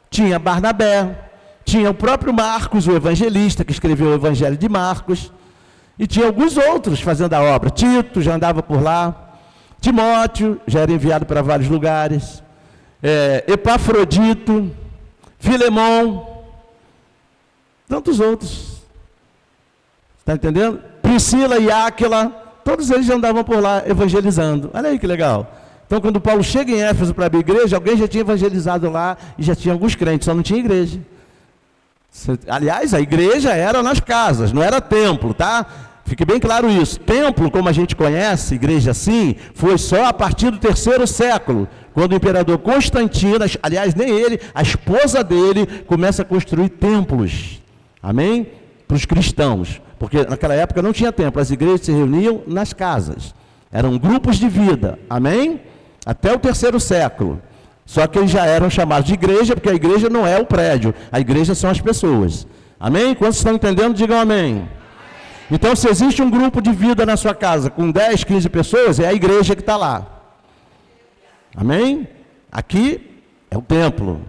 S1: Tinha Barnabé, tinha o próprio Marcos, o evangelista, que escreveu o Evangelho de Marcos, e tinha alguns outros fazendo a obra. Tito já andava por lá, Timóteo já era enviado para vários lugares, Epafrodito, Filemão, tantos outros. Está entendendo? Priscila e Áquila, todos eles já andavam por lá evangelizando. Olha aí que legal. Então, quando Paulo chega em Éfeso para abrir igreja, alguém já tinha evangelizado lá e já tinha alguns crentes, só não tinha igreja. Aliás, a igreja era nas casas, não era templo, tá? Fique bem claro isso. Templo, como a gente conhece, igreja assim, foi só a partir do 3º século, quando o imperador Constantino, aliás, nem ele, a esposa dele, começa a construir templos, amém? Para os cristãos, porque naquela época não tinha templo, as igrejas se reuniam nas casas, eram grupos de vida, amém? Até o 3º século. Só que eles já eram chamados de igreja, porque a igreja não é o prédio, a igreja são as pessoas. Amém? Quantos estão entendendo, digam amém. Então, se existe um grupo de vida na sua casa com 10, 15 pessoas, é a igreja que está lá. Amém? Aqui é o templo,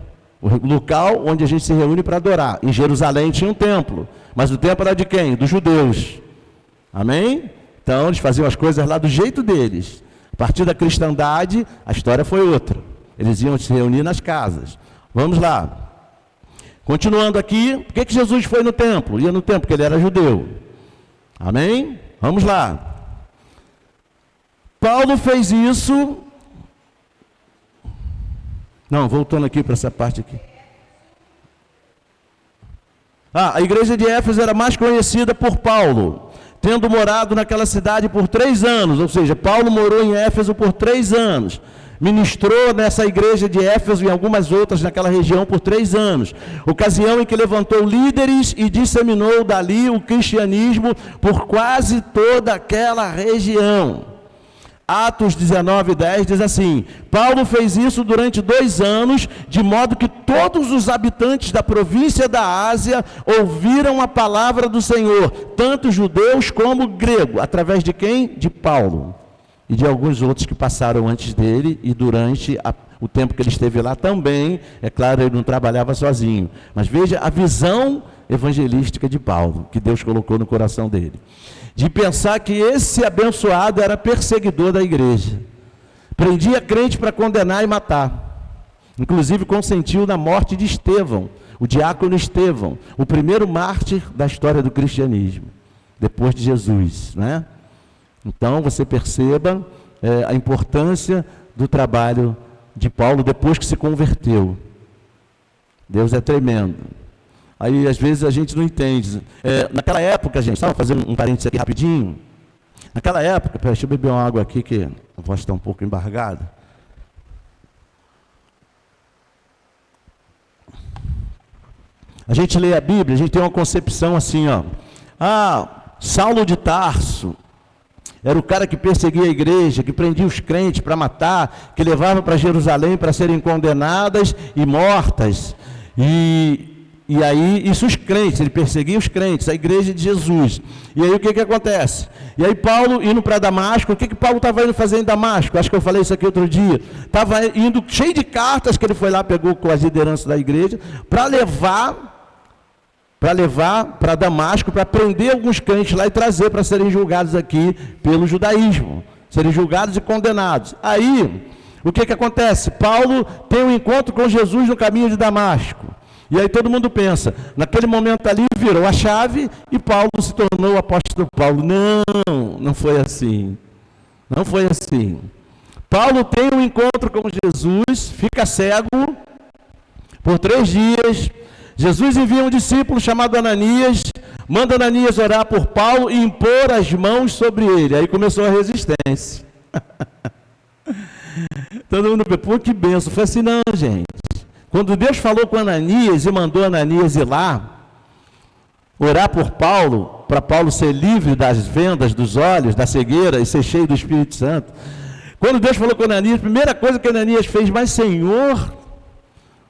S1: o local onde a gente se reúne para adorar. Em Jerusalém tinha um templo, mas o templo era de quem? Dos judeus. Amém? Então, eles faziam as coisas lá do jeito deles. A partir da cristandade, a história foi outra. Eles iam se reunir nas casas. Vamos lá. Continuando aqui, por que Jesus foi no templo? Ia no templo porque ele era judeu. Amém? Vamos lá. Paulo fez isso. Não, voltando aqui para essa parte aqui. A igreja de Éfeso era mais conhecida por Paulo, tendo morado naquela cidade por 3 anos. Ou seja, Paulo morou em Éfeso por 3 anos. Ministrou nessa igreja de Éfeso e algumas outras naquela região por 3 anos. Ocasião em que levantou líderes e disseminou dali o cristianismo por quase toda aquela região. Atos 19:10 diz assim: Paulo fez isso durante 2 anos, de modo que todos os habitantes da província da Ásia ouviram a palavra do Senhor, tanto judeus como gregos. Através de quem? De Paulo. E de alguns outros que passaram antes dele e durante o tempo que ele esteve lá também. É claro, ele não trabalhava sozinho. Mas veja a visão evangelística de Paulo, que Deus colocou no coração dele. De pensar que esse abençoado era perseguidor da igreja. Prendia crente para condenar e matar. Inclusive consentiu na morte de Estevão, o diácono Estevão, o primeiro mártir da história do cristianismo, depois de Jesus, né? Então, você perceba a importância do trabalho de Paulo depois que se converteu. Deus é tremendo. Aí, às vezes, a gente não entende. Naquela época, gente, estava fazendo um parênteses aqui rapidinho. Naquela época, deixa eu beber uma água aqui, que a voz está um pouco embargada. A gente lê a Bíblia, a gente tem uma concepção assim, ó. Saulo de Tarso era o cara que perseguia a igreja, que prendia os crentes para matar, que levava para Jerusalém para serem condenadas e mortas. E aí, isso os crentes, ele perseguia os crentes, a igreja de Jesus. E aí o que acontece? E aí Paulo indo para Damasco, o que Paulo estava indo fazer em Damasco? Acho que eu falei isso aqui outro dia. Estava indo cheio de cartas que ele foi lá, pegou com as lideranças da igreja, para levar para Damasco, para prender alguns crentes lá e trazer para serem julgados aqui pelo judaísmo, serem julgados e condenados. Aí, o que acontece? Paulo tem um encontro com Jesus no caminho de Damasco. E aí todo mundo pensa, naquele momento ali virou a chave e Paulo se tornou o apóstolo Paulo. Não foi assim. Não foi assim. Paulo tem um encontro com Jesus, fica cego por 3 dias. Jesus envia um discípulo chamado Ananias, manda Ananias orar por Paulo e impor as mãos sobre ele. Aí começou a resistência. Todo mundo pensou, pô, que benção. Foi assim, não, gente. Quando Deus falou com Ananias e mandou Ananias ir lá, orar por Paulo, para Paulo ser livre das vendas dos olhos, da cegueira e ser cheio do Espírito Santo. Quando Deus falou com Ananias, a primeira coisa que Ananias fez, mas Senhor,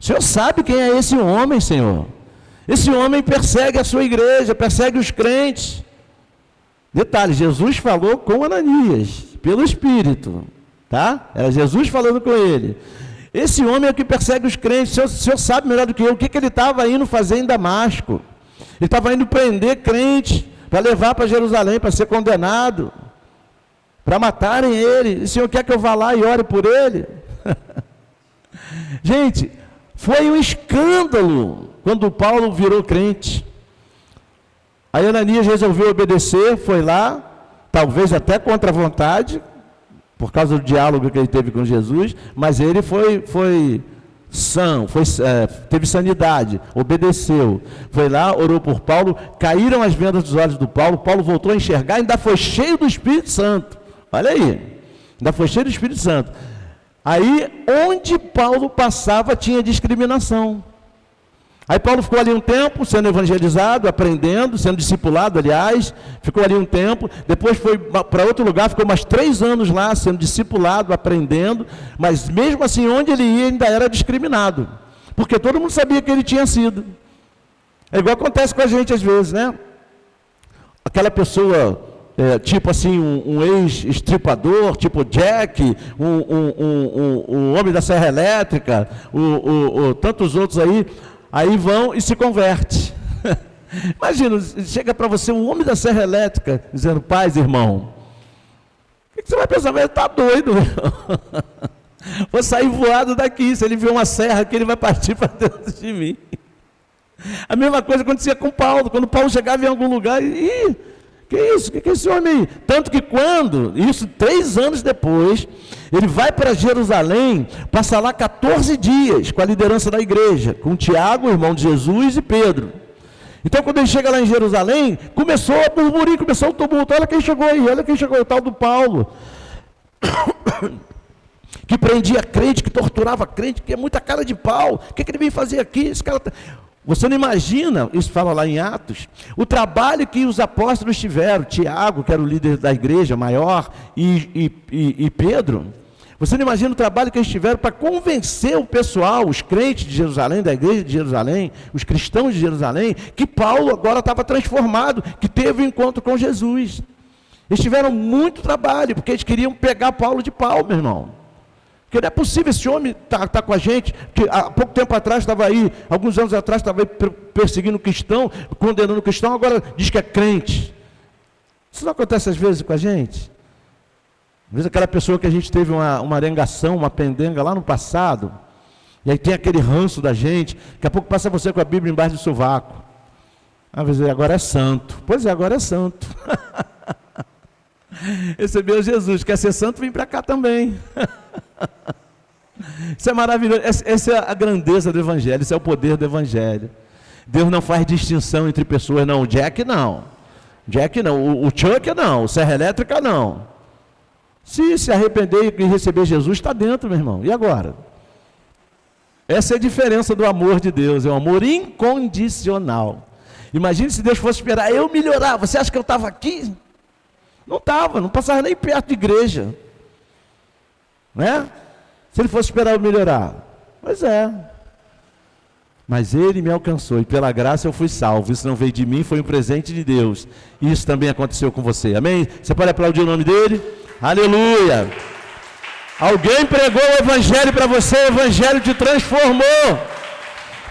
S1: o Senhor sabe quem é esse homem, Senhor? Esse homem persegue a sua igreja, persegue os crentes. Detalhe, Jesus falou com Ananias, pelo Espírito, tá? Era Jesus falando com ele. Esse homem é o que persegue os crentes. O Senhor sabe melhor do que eu o que ele estava indo fazer em Damasco. Ele estava indo prender crente, para levar para Jerusalém, para ser condenado, para matarem ele. O Senhor quer que eu vá lá e ore por ele? Gente, foi um escândalo quando Paulo virou crente. Aí Ananias resolveu obedecer, foi lá, talvez até contra a vontade, por causa do diálogo que ele teve com Jesus, mas ele foi são, teve sanidade, obedeceu, foi lá, orou por Paulo, caíram as vendas dos olhos do Paulo, Paulo voltou a enxergar, ainda foi cheio do Espírito Santo, olha aí, ainda foi cheio do Espírito Santo. Aí, onde Paulo passava, tinha discriminação. Aí Paulo ficou ali um tempo, sendo evangelizado, aprendendo, sendo discipulado, aliás, ficou ali um tempo, depois foi para outro lugar, ficou mais 3 anos lá, sendo discipulado, aprendendo, mas mesmo assim, onde ele ia, ainda era discriminado, porque todo mundo sabia que ele tinha sido. É igual acontece com a gente às vezes, né? Aquela pessoa, tipo assim, um ex-estripador, tipo Jack, um homem da serra elétrica, tantos outros aí vão e se converte. Imagina, chega para você um homem da serra elétrica, dizendo, paz, irmão. O que você vai pensar? Ele está doido. Vou sair voado daqui. Se ele vê uma serra aqui, ele vai partir para dentro de mim. A mesma coisa acontecia com Paulo. Quando Paulo chegava em algum lugar, que isso? Que é esse homem aí? Tanto que isso 3 anos depois, ele vai para Jerusalém, passa lá 14 dias com a liderança da igreja, com Tiago, irmão de Jesus, e Pedro. Então, quando ele chega lá em Jerusalém, começou a burburinho, começou o tumulto. Olha quem chegou aí, o tal do Paulo. Que prendia crente, que torturava crente, que é muita cara de pau. O que ele vem fazer aqui? Esse cara... Você não imagina, isso fala lá em Atos, o trabalho que os apóstolos tiveram, Tiago, que era o líder da igreja maior, e Pedro. Você não imagina o trabalho que eles tiveram para convencer o pessoal, os crentes de Jerusalém, da igreja de Jerusalém, os cristãos de Jerusalém, que Paulo agora estava transformado, que teve um encontro com Jesus. Eles tiveram muito trabalho, porque eles queriam pegar Paulo de pau, meu irmão. Porque não é possível esse homem tá com a gente, que há pouco tempo atrás estava aí, alguns anos atrás estava aí perseguindo o cristão, condenando o cristão, agora diz que é crente. Isso não acontece às vezes com a gente? Às vezes aquela pessoa que a gente teve uma arengação, uma pendenga lá no passado, e aí tem aquele ranço da gente, daqui a pouco passa você com a Bíblia embaixo do sovaco. Às vezes agora é santo. Pois é, agora é santo. Recebeu Jesus, quer ser santo, vem para cá também. Isso é maravilhoso, essa é a grandeza do Evangelho, isso é o poder do Evangelho. Deus não faz distinção entre pessoas, não. O Jack não, o Chuck não, o Serra Elétrica não. Se arrepender e receber Jesus, está dentro, meu irmão. E agora? Essa é a diferença do amor de Deus, é um amor incondicional. Imagine se Deus fosse esperar eu melhorar. Você acha que eu estava aqui? Não estava, não passava nem perto de igreja. Né? Se ele fosse esperar eu melhorar. Pois é. Mas ele me alcançou e pela graça eu fui salvo. Isso não veio de mim, foi um presente de Deus. E isso também aconteceu com você. Amém? Você pode aplaudir o nome dele? Aleluia! Alguém pregou o Evangelho para você, o Evangelho te transformou.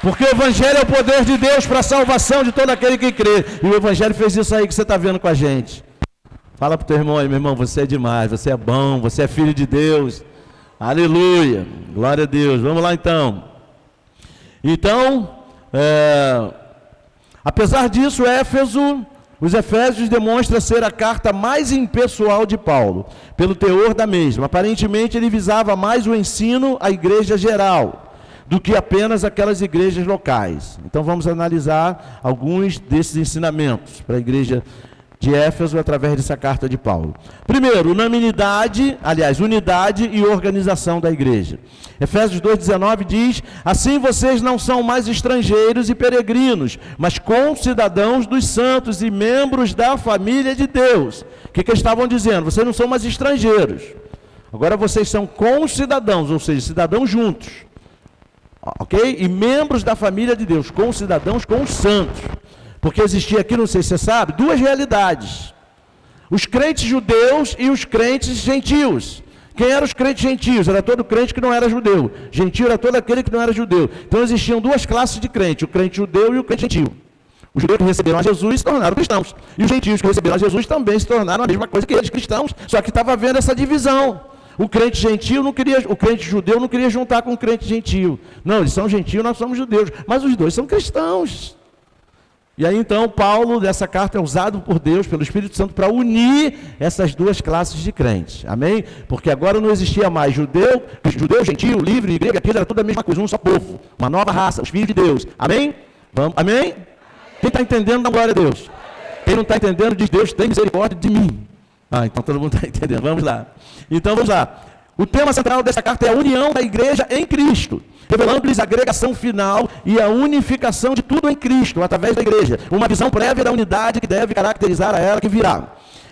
S1: Porque o Evangelho é o poder de Deus para a salvação de todo aquele que crê. E o Evangelho fez isso aí que você está vendo com a gente. Fala para o teu irmão aí, meu irmão, você é demais, você é bom, você é filho de Deus. Aleluia, glória a Deus. Vamos lá então. Então, apesar disso, os Efésios demonstram ser a carta mais impessoal de Paulo, pelo teor da mesma. Aparentemente ele visava mais o ensino à igreja geral, do que apenas aquelas igrejas locais. Então vamos analisar alguns desses ensinamentos para a igreja de Éfeso através dessa carta de Paulo. Primeiro, unidade e organização da igreja. Efésios 2,19 diz: assim vocês não são mais estrangeiros e peregrinos, mas concidadãos dos santos e membros da família de Deus. O que eles estavam dizendo? Vocês não são mais estrangeiros, agora vocês são concidadãos, ou seja, cidadãos juntos, ok? E membros da família de Deus, concidadãos com os santos. Porque existia aqui, não sei se você sabe, 2 realidades. Os crentes judeus e os crentes gentios. Quem eram os crentes gentios? Era todo crente que não era judeu. Gentio era todo aquele que não era judeu. Então existiam 2 classes de crente, o crente judeu e o crente gentio. Os judeus que receberam a Jesus se tornaram cristãos. E os gentios que receberam a Jesus também se tornaram a mesma coisa que eles, cristãos. Só que estava havendo essa divisão. O crente gentio não queria, o crente judeu não queria juntar com o crente gentio. Não, eles são gentios, nós somos judeus. Mas os dois são cristãos. E aí então Paulo, dessa carta, é usado por Deus, pelo Espírito Santo, para unir essas 2 classes de crentes, amém? Porque agora não existia mais judeu, gentio, livre e grego, aquilo era tudo a mesma coisa, um só povo, uma nova raça, os filhos de Deus, amém? Vamos, amém? Quem está entendendo, dá glória a Deus. Quem não está entendendo, diz: Deus tem misericórdia de mim. Então todo mundo está entendendo, vamos lá. Então vamos lá. O tema central dessa carta é a união da igreja em Cristo. revelando-lhes a agregação final e a unificação de tudo em Cristo, através da igreja, uma visão prévia da unidade que deve caracterizar a ela que virá.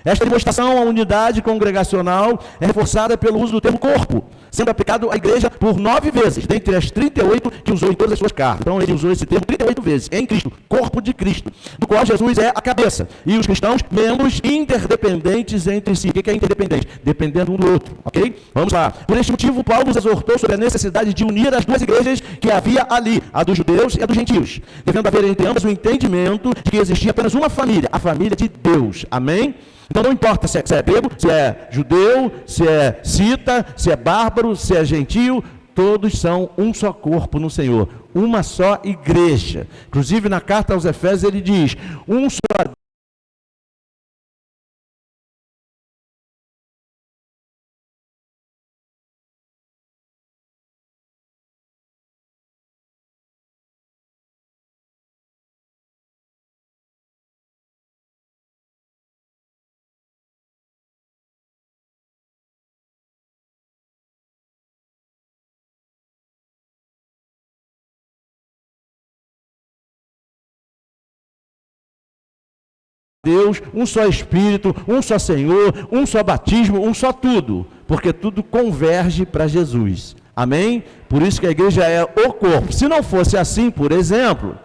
S1: Esta demonstração à unidade congregacional é reforçada pelo uso do termo corpo, sendo aplicado à igreja por 9 vezes, dentre as 38 que usou em todas as suas cartas. Então ele usou esse termo 38 vezes, em Cristo, corpo de Cristo, do qual Jesus é a cabeça, e os cristãos, membros interdependentes entre si. O que é interdependente? Dependendo um do outro, ok? Vamos lá. Por este motivo, Paulo nos exortou sobre a necessidade de unir as duas igrejas que havia ali, a dos judeus e a dos gentios, devendo haver entre ambas o entendimento de que existia apenas uma família, a família de Deus. Amém? Então não importa se é grego, se é judeu, se é cita, se é bárbaro, se é gentio, todos são um só corpo no Senhor, uma só igreja. Inclusive na carta aos Efésios ele diz, um só Deus, um só Espírito, um só Senhor, um só batismo, um só tudo, porque tudo converge para Jesus. Amém? Por isso que a igreja é o corpo. Se não fosse assim, por exemplo,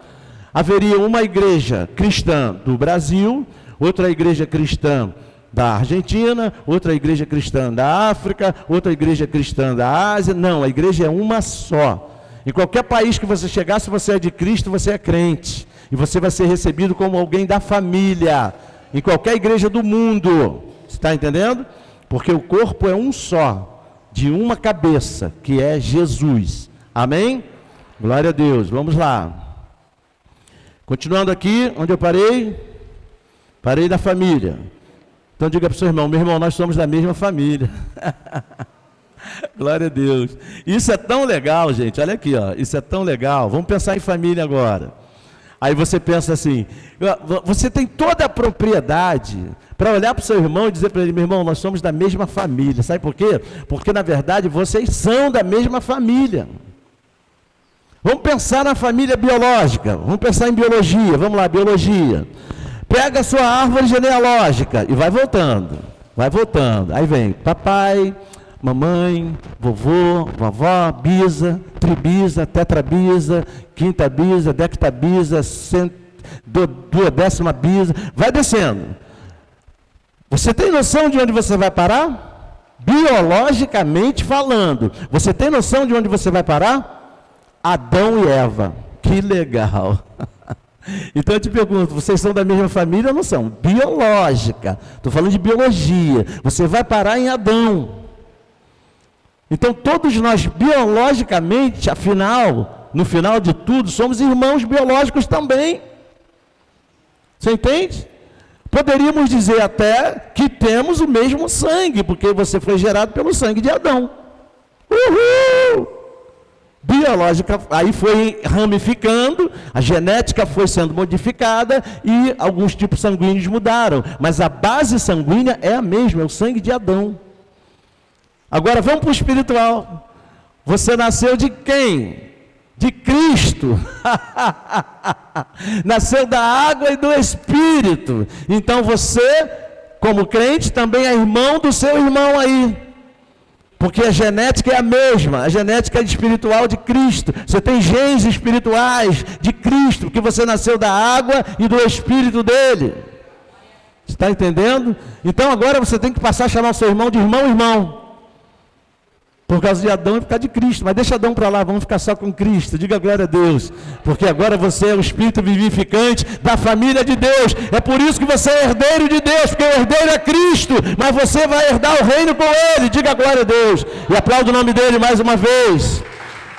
S1: haveria uma igreja cristã do Brasil, outra igreja cristã da Argentina, outra igreja cristã da África, outra igreja cristã da Ásia. Não, a igreja é uma só. Em qualquer país que você chegar, se você é de Cristo, você é crente. E você vai ser recebido como alguém da família, em qualquer igreja do mundo. Você está entendendo? Porque o corpo é um só, de uma cabeça, que é Jesus. Amém? Glória a Deus. Vamos lá. Continuando aqui, onde eu parei? Parei da família. Então diga para o seu irmão, meu irmão, nós somos da mesma família. Glória a Deus. Isso é tão legal, gente. Olha aqui, ó. Isso é tão legal. Vamos pensar em família agora. Aí você pensa assim, você tem toda a propriedade para olhar para o seu irmão e dizer para ele, meu irmão, nós somos da mesma família. Sabe por quê? Porque na verdade vocês são da mesma família. Vamos pensar na família biológica, vamos pensar em biologia, vamos lá, biologia. Pega a sua árvore genealógica e vai voltando, aí vem papai, mamãe, vovô, vovó, bisa, tribisa, tetrabisa, quinta bisa, dectabisa, duodécima bisa, vai descendo. Você tem noção de onde você vai parar? Biologicamente falando, você tem noção de onde você vai parar? Adão e Eva. Que legal. Então eu te pergunto, vocês são da mesma família ou não são? Biológica, estou falando de biologia, você vai parar em Adão. Então todos nós biologicamente, afinal, no final de tudo, somos irmãos biológicos também. Você entende? Poderíamos dizer até que temos o mesmo sangue, porque você foi gerado pelo sangue de Adão. Uhul! Biológica, aí foi ramificando, a genética foi sendo modificada e alguns tipos sanguíneos mudaram, mas a base sanguínea é a mesma, é o sangue de Adão. Agora vamos para o espiritual. Você nasceu de quem? De Cristo. Nasceu da água e do Espírito. Então você, como crente, também é irmão do seu irmão aí. Porque a genética é a mesma, a genética é espiritual de Cristo. Você tem genes espirituais de Cristo, porque você nasceu da água e do Espírito dele. Está entendendo? Então agora você tem que passar a chamar o seu irmão de irmão. Por causa de Adão e por causa de Cristo. Mas deixa Adão para lá, vamos ficar só com Cristo. Diga glória a Deus. Porque agora você é o Espírito vivificante da família de Deus. É por isso que você é herdeiro de Deus, porque o herdeiro é Cristo. Mas você vai herdar o reino com Ele. Diga glória a Deus. E aplaude o nome dEle mais uma vez.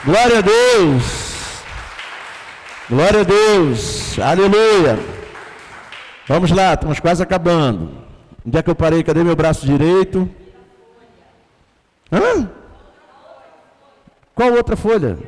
S1: Glória a Deus. Glória a Deus. Aleluia. Vamos lá, estamos quase acabando. Onde é que eu parei? Cadê meu braço direito? Hã? Qual outra folha?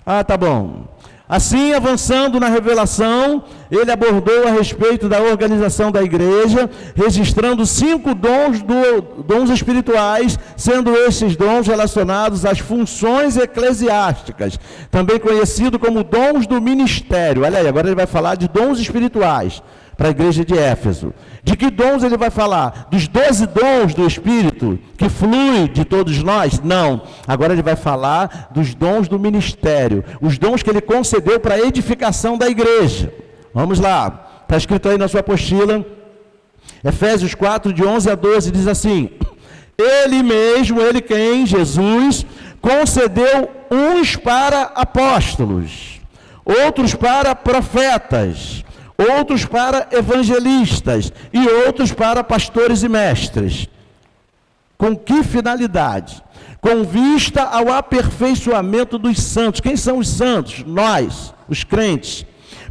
S1: Ah, tá bom. Assim, avançando na revelação, ele abordou a respeito da organização da igreja, registrando 5 dons espirituais, sendo esses dons relacionados às funções eclesiásticas, também conhecido como dons do ministério. Olha aí, agora ele vai falar de dons espirituais para a igreja de Éfeso. De que dons ele vai falar? Dos 12 dons do Espírito que flui de todos nós? Não. Agora ele vai falar dos dons do ministério, os dons que ele concedeu para a edificação da igreja. Vamos lá, está escrito aí na sua apostila, Efésios 4, de 11 a 12, diz assim: Ele mesmo, ele quem? Jesus, concedeu uns para apóstolos, outros para profetas, outros para evangelistas e outros para pastores e mestres. Com que finalidade? Com vista ao aperfeiçoamento dos santos. Quem são os santos? Nós, os crentes.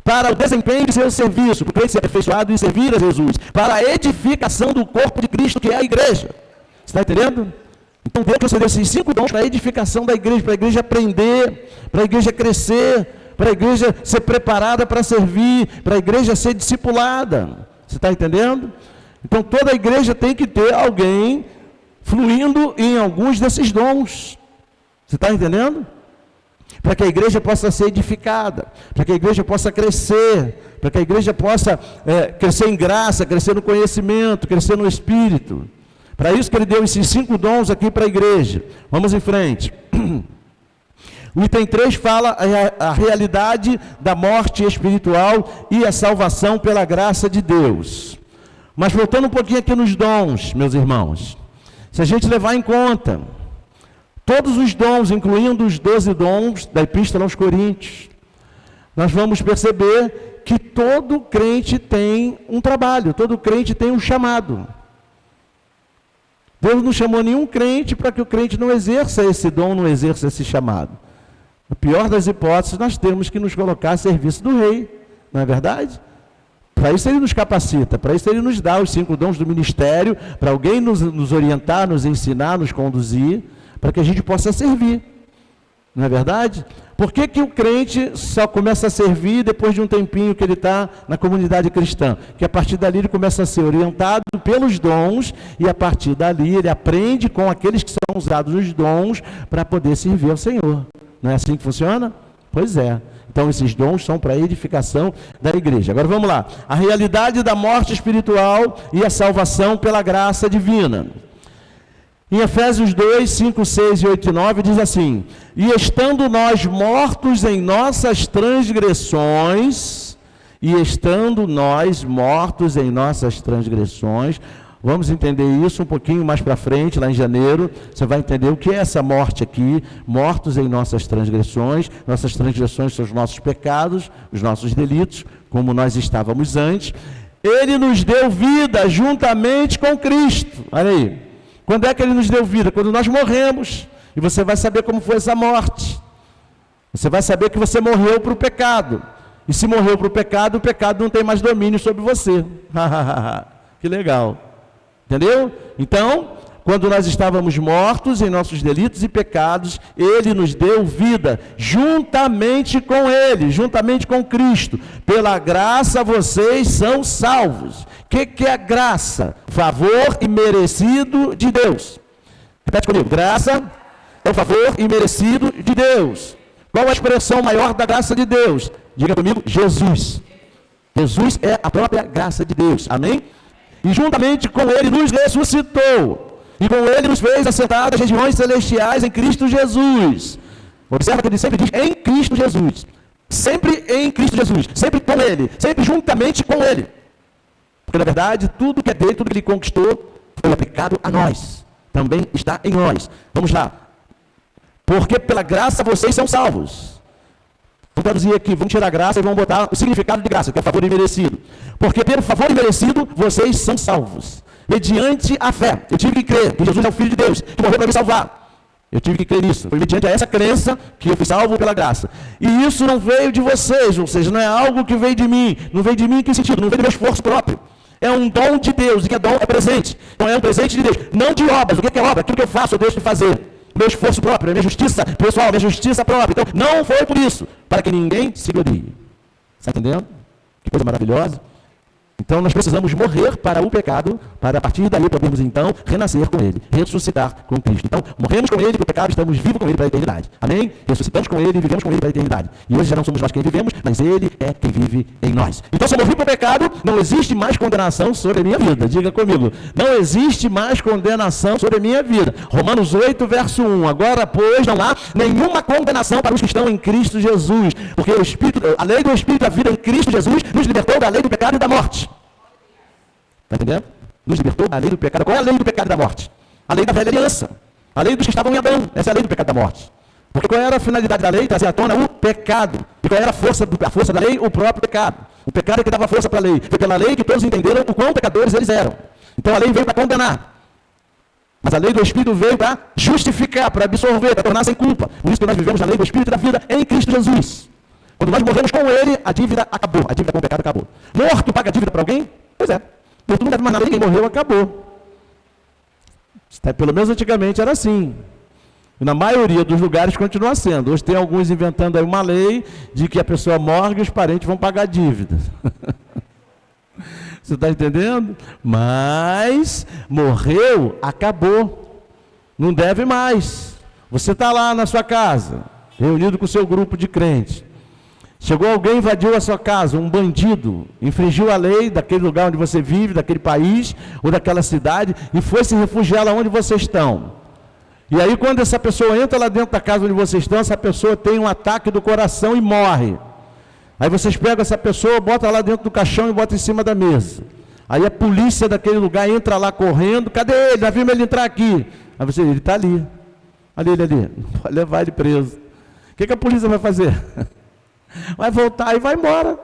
S1: Para o desempenho de seu serviço, para o crente ser aperfeiçoado e servir a Jesus. Para a edificação do corpo de Cristo, que é a igreja. Você está entendendo? Então Deus concedeu esses 5 dons para a edificação da igreja, para a igreja aprender, para a igreja crescer, para a igreja ser preparada para servir, para a igreja ser discipulada. Você está entendendo? Então toda a igreja tem que ter alguém fluindo em alguns desses dons. Você está entendendo? Para que a igreja possa ser edificada, para que a igreja possa crescer, para que a igreja possa crescer em graça, crescer no conhecimento, crescer no Espírito. Para isso que ele deu esses 5 dons aqui para a igreja. Vamos em frente. O item 3 fala a realidade da morte espiritual e a salvação pela graça de Deus. Mas voltando um pouquinho aqui nos dons, meus irmãos, se a gente levar em conta todos os dons, incluindo os 12 dons da Epístola aos Coríntios, nós vamos perceber que todo crente tem um trabalho, todo crente tem um chamado. Deus não chamou nenhum crente para que o crente não exerça esse dom, não exerça esse chamado. Na pior das hipóteses, nós temos que nos colocar a serviço do rei, não é verdade? Para isso ele nos capacita, para isso ele nos dá os 5 dons do ministério, para alguém nos orientar, nos ensinar, nos conduzir, para que a gente possa servir, não é verdade? Por que que o crente só começa a servir depois de um tempinho que ele está na comunidade cristã? Que a partir dali ele começa a ser orientado pelos dons, e a partir dali ele aprende com aqueles que são usados nos dons para poder servir ao Senhor. Não é assim que funciona? Pois é. Então esses dons são para a edificação da igreja. Agora vamos lá. A realidade da morte espiritual e a salvação pela graça divina. Em Efésios 2, 5, 6 e 8 e 9 diz assim: E estando nós mortos em nossas transgressões, vamos entender isso um pouquinho mais para frente, lá em janeiro, você vai entender o que é essa morte aqui, mortos em nossas transgressões são os nossos pecados, os nossos delitos, como nós estávamos antes. Ele nos deu vida juntamente com Cristo. Olha aí, quando é que ele nos deu vida? Quando nós morremos, e você vai saber como foi essa morte. Você vai saber que você morreu para o pecado, e se morreu para o pecado não tem mais domínio sobre você. Que legal. Entendeu? Então, quando nós estávamos mortos em nossos delitos e pecados, ele nos deu vida, juntamente com ele, juntamente com Cristo. Pela graça vocês são salvos. O que é graça? Favor imerecido de Deus. Repete comigo: graça é o favor imerecido de Deus. Qual a expressão maior da graça de Deus? Diga comigo: Jesus. Jesus é a própria graça de Deus. Amém? E juntamente com ele nos ressuscitou, e com ele nos fez assentar nas regiões celestiais em Cristo Jesus. Observa que ele sempre diz em Cristo Jesus, sempre em Cristo Jesus, sempre com ele, sempre juntamente com ele, porque na verdade tudo que é dele, tudo que ele conquistou foi aplicado a nós, também está em nós. Vamos lá. Porque pela graça vocês são salvos. Vamos traduzir aqui, vamos tirar a graça e vamos botar o significado de graça, que é favor imerecido. Porque pelo favor imerecido, vocês são salvos. Mediante a fé. Eu tive que crer que Jesus é o Filho de Deus, que morreu para me salvar. Eu tive que crer nisso. Foi mediante a essa crença que eu fui salvo pela graça. E isso não veio de vocês, ou seja, não é algo que veio de mim. Não veio de mim em que sentido? Não veio do meu esforço próprio. É um dom de Deus, e que é dom é presente. Então é um presente de Deus. Não de obras. O que é obra? Aquilo que eu faço, eu deixo de fazer. meu esforço próprio, a minha justiça pessoal, a minha justiça própria. Então, não foi por isso, para que ninguém se glorie. Está entendendo? Que coisa maravilhosa. Então nós precisamos morrer para o pecado, para a partir daí podermos então renascer com Ele, ressuscitar com Cristo. Então morremos com Ele para o pecado, estamos vivos com Ele para a eternidade. Amém? Ressuscitamos com Ele e vivemos com Ele para a eternidade. E hoje já não somos nós quem vivemos, mas Ele é quem vive em nós. Então se eu morri para o pecado, não existe mais condenação sobre a minha vida. Diga comigo, não existe mais condenação sobre a minha vida. Romanos 8, verso 1. Agora, pois, não há nenhuma condenação para os que estão em Cristo Jesus, porque o Espírito, a lei do Espírito da vida em Cristo Jesus nos libertou da lei do pecado e da morte. Está entendendo? Nos libertou da lei do pecado. Qual é a lei do pecado e da morte? A lei da velha aliança. A lei dos que estavam em Adão. Essa é a lei do pecado e da morte. Porque qual era a finalidade da lei? Trazer à tona o pecado. E qual era a força da lei? O próprio pecado. O pecado é que dava força para a lei. Foi pela lei que todos entenderam o quão pecadores eles eram. Então a lei veio para condenar. Mas a lei do Espírito veio para justificar, para absorver, para tornar sem culpa. Por isso que nós vivemos na lei do Espírito da vida em Cristo Jesus. Quando nós morremos com Ele, a dívida acabou. A dívida com o pecado acabou. Morto paga a dívida para alguém? Pois é. Morto não deve mais nada, ninguém morreu, acabou. Pelo menos antigamente era assim. E na maioria dos lugares continua sendo. Hoje tem alguns inventando aí uma lei de que a pessoa morre e os parentes vão pagar dívidas. Você está entendendo? Mas morreu, acabou. Não deve mais. Você está lá na sua casa, reunido com o seu grupo de crentes. Chegou alguém, invadiu a sua casa, um bandido, infringiu a lei daquele lugar onde você vive, daquele país ou daquela cidade e foi se refugiar lá onde vocês estão. E aí quando essa pessoa entra lá dentro da casa onde vocês estão, essa pessoa tem um ataque do coração e morre. Aí vocês pegam essa pessoa, botam lá dentro do caixão e botam em cima da mesa. Aí a polícia daquele lugar entra lá correndo, cadê ele? Já vimos ele entrar aqui. Aí você, ele está ali. Ali. Pode levar ele preso. O que a polícia vai fazer? Vai voltar e vai embora.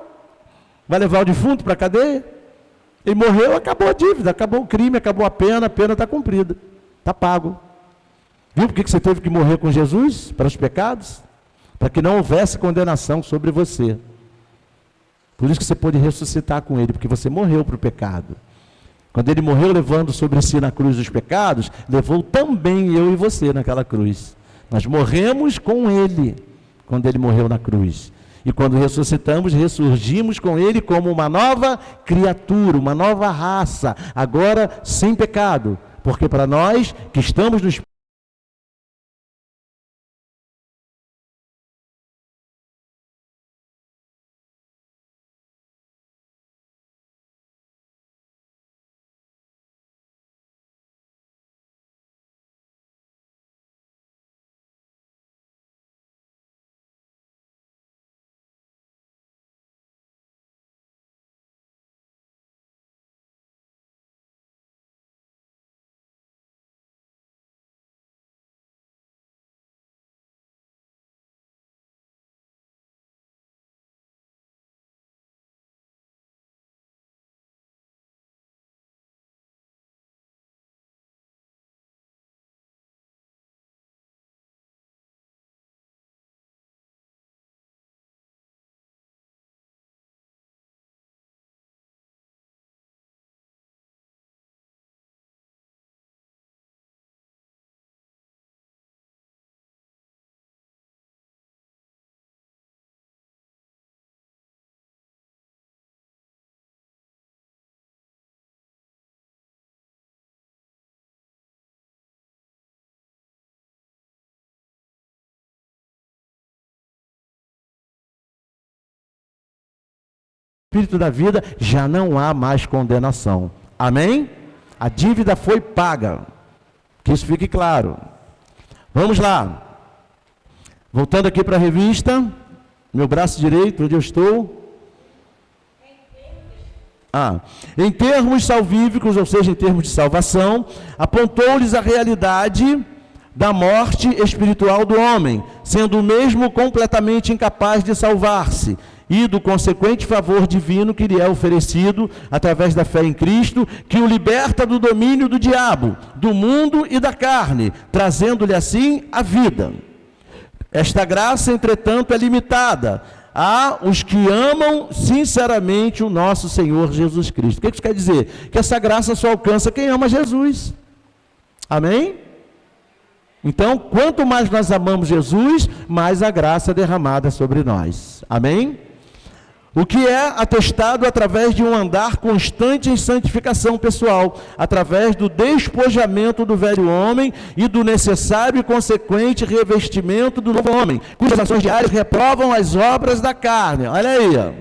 S1: Vai levar o defunto para a cadeia. Ele morreu, acabou a dívida, acabou o crime, acabou a pena está cumprida. Está pago. Viu por que você teve que morrer com Jesus? Para os pecados? Para que não houvesse condenação sobre você. Por isso que você pôde ressuscitar com Ele, porque você morreu para o pecado. Quando Ele morreu levando sobre si na cruz os pecados, levou também eu e você naquela cruz. Nós morremos com Ele, quando Ele morreu na cruz. E quando ressuscitamos, ressurgimos com Ele como uma nova criatura, uma nova raça, agora sem pecado. Porque para nós que estamos no Espírito, da vida, já não há mais condenação. Amém? A dívida foi paga. Que isso fique claro. Vamos lá. Voltando aqui para a revista. Meu braço direito, onde eu estou? Em termos salvíficos, ou seja, em termos de salvação, apontou-lhes a realidade da morte espiritual do homem, sendo o mesmo completamente incapaz de salvar-se, e do consequente favor divino que lhe é oferecido através da fé em Cristo, que o liberta do domínio do diabo, do mundo e da carne, trazendo-lhe assim a vida. Esta graça, entretanto, é limitada a os que amam sinceramente o nosso Senhor Jesus Cristo. O que isso quer dizer? Que essa graça só alcança quem ama Jesus. Amém? Então, quanto mais nós amamos Jesus, mais a graça é derramada sobre nós. Amém? O que é atestado através de um andar constante em santificação pessoal, através do despojamento do velho homem e do necessário e consequente revestimento do novo homem, cujas ações diárias reprovam as obras da carne. Olha aí, ó.